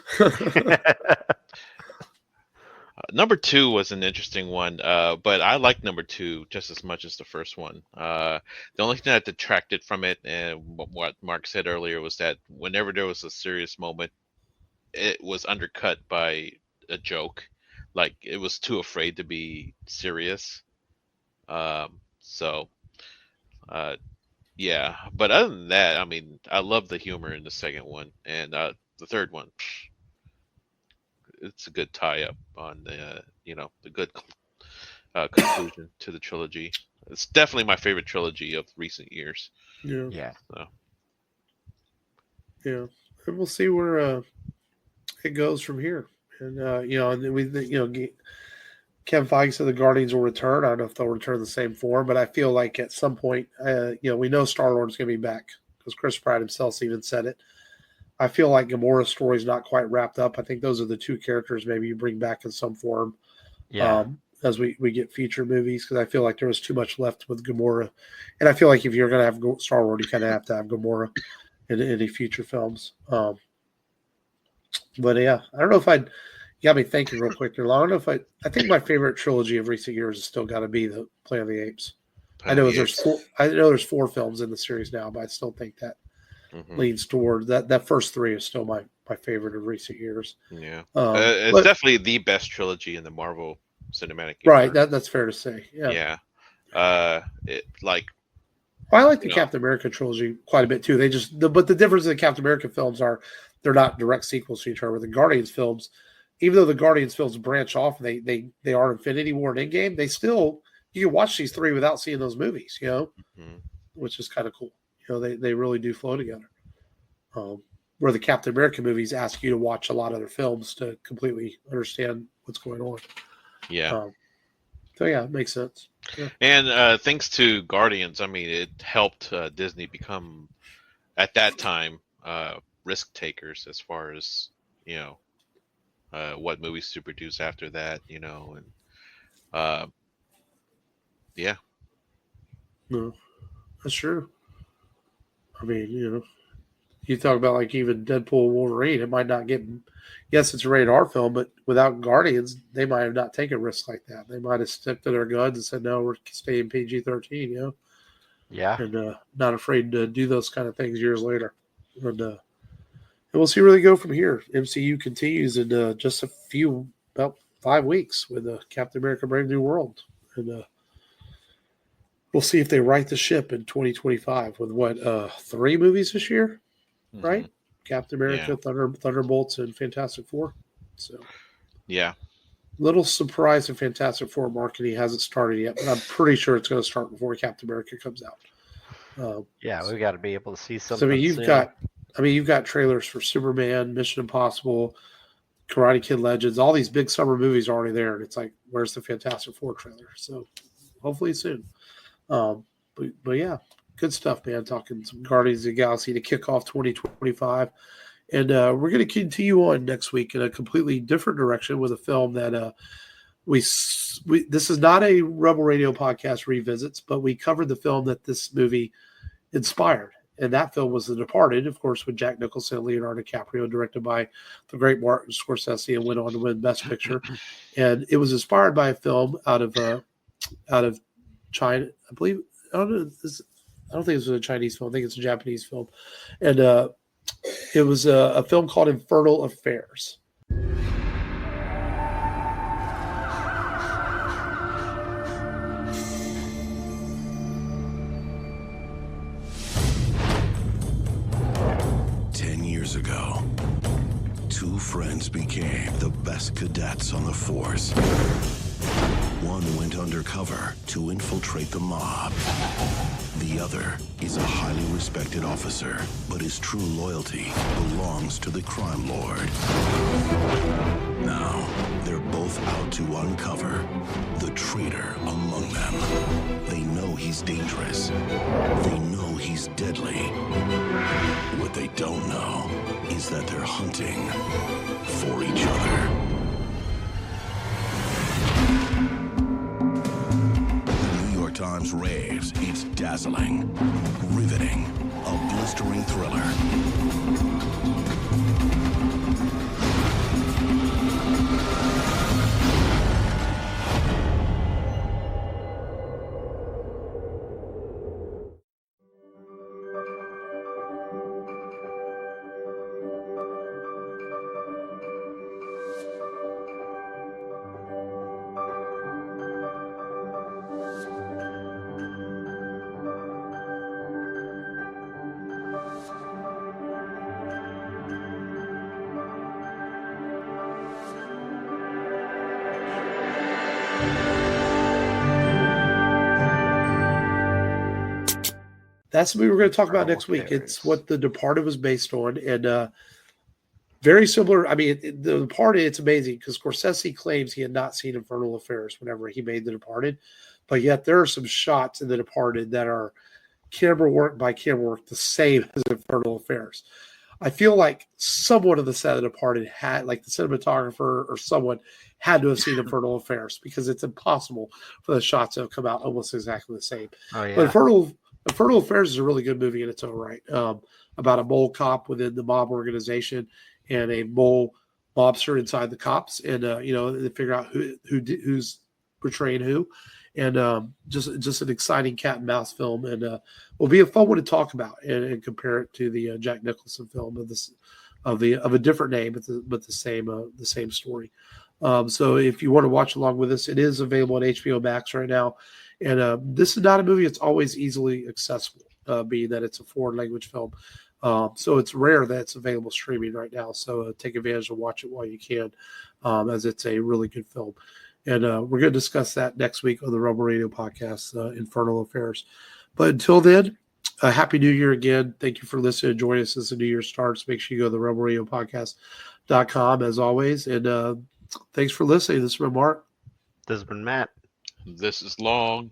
Number 2 was an interesting one, but I like number 2 just as much as the first one. The only thing that detracted from it, and what Mark said earlier, was that whenever there was a serious moment, it was undercut by a joke. Like, it was too afraid to be serious. Yeah. But other than that, I mean, I love the humor in the second one, and the third one, it's a good tie-up on the good conclusion to the trilogy. It's definitely my favorite trilogy of recent years. Yeah. So. Yeah, and we'll see where it goes from here. And Kevin Feige said the Guardians will return. I don't know if they'll return in the same form, but I feel like at some point, we know Starlord is going to be back because Chris Pratt himself even said it. I feel like Gamora's story is not quite wrapped up. I think those are the 2 characters maybe you bring back in some form as we get feature movies, because I feel like there was too much left with Gamora. And I feel like if you're going to have Starlord, you kind of have to have Gamora in any future films. But yeah, I don't know if you got me thinking real quick there. I don't know if I think my favorite trilogy of recent years has still got to be the Planet of the Apes. I know there's 4 films in the series now, but I still think that leans toward that first 3 is still my favorite of recent years. Yeah, it's definitely the best trilogy in the Marvel Cinematic Universe. Right, that's fair to say. Yeah. I like the Captain America trilogy quite a bit too. But the difference in the Captain America films are they're not direct sequels to each other. The Guardians films, even though the Guardians films branch off, they are Infinity War and Endgame. They still, you can watch these 3 without seeing those movies, which is kind of cool. They really do flow together. Where the Captain America movies ask you to watch a lot of other films to completely understand what's going on. Yeah. So yeah, it makes sense. Yeah. And thanks to Guardians, I mean, it helped Disney become, at that time, risk takers as far as, what movies to produce after that, and yeah. No, that's true. I mean, you talk about like even Deadpool and Wolverine, it might not get. Yes, it's a rated R film, but without Guardians, they might have not taken risks like that. They might have stuck to their guns and said, "No, we're staying PG-13," Yeah. and not afraid to do those kind of things years later. And we'll see where they go from here. MCU continues in just about 5 weeks with Captain America: Brave New World, and we'll see if they right the ship in 2025 with 3 movies this year, right? Captain America, Thunderbolts, and Fantastic Four. So, yeah, little surprise in Fantastic Four marketing hasn't started yet, but I'm pretty sure it's going to start before Captain America comes out. Yeah, we got to be able to see something. So you've got trailers for Superman, Mission Impossible, Karate Kid Legends, all these big summer movies are already there, and it's like, where's the Fantastic Four trailer? So, hopefully soon. But yeah, good stuff, man. Talking some Guardians of the Galaxy to kick off 2025. And we're going to continue on next week in a completely different direction with a film that this is not a Rebel Radio podcast revisits, but we covered the film that this movie inspired. And that film was The Departed, of course, with Jack Nicholson and Leonardo DiCaprio, directed by the great Martin Scorsese, and went on to win Best Picture. And it was inspired by a film out of China, I believe. I don't think it was a Chinese film. I think it's a Japanese film, and it was a film called Infernal Affairs. Years ago, 2 friends became the best cadets on the force. One went undercover to infiltrate the mob. The other is a highly respected officer, but his true loyalty belongs to the crime lord. Now, they're both out to uncover the traitor among them. They know he's dangerous. They know he's deadly. What they don't know is that they're hunting for each other. The New York Times raves it's dazzling, riveting, a blistering thriller. That's the movie we're going to talk about next week. It's what The Departed was based on, and very similar. I mean, The Departed, it's amazing because Scorsese claims he had not seen Infernal Affairs whenever he made The Departed, but yet there are some shots in The Departed that are camera work by camera work the same as Infernal Affairs. I feel like someone on the set of The Departed had, like the cinematographer or someone, had to have seen Infernal Affairs because it's impossible for the shots to have come out almost exactly the same. Oh, yeah. But Infernal Affairs is a really good movie in its own right, about a mole cop within the mob organization and a mole mobster inside the cops, and they figure out who's betraying who, and just an exciting cat and mouse film, and will be a fun one to talk about and compare it to the Jack Nicholson film of a different name, but the same story. So if you want to watch along with us, it is available on HBO Max right now. And this is not a movie that's always easily accessible, being that it's a foreign language film. So it's rare that it's available streaming right now. So take advantage and watch it while you can, as it's a really good film. And we're going to discuss that next week on the Rebel Radio podcast, Infernal Affairs. But until then, Happy New Year again. Thank you for listening. Join us as the new year starts. Make sure you go to the Rebel Radio Podcast.com as always. And thanks for listening. This has been Mark. This has been Matt. This is long.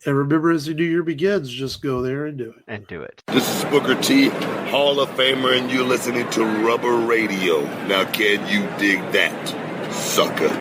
And remember, as the new year begins, just go there and do it. This is Booker T, Hall of Famer, and you're listening to Rubber Radio. Now, can you dig that, sucker?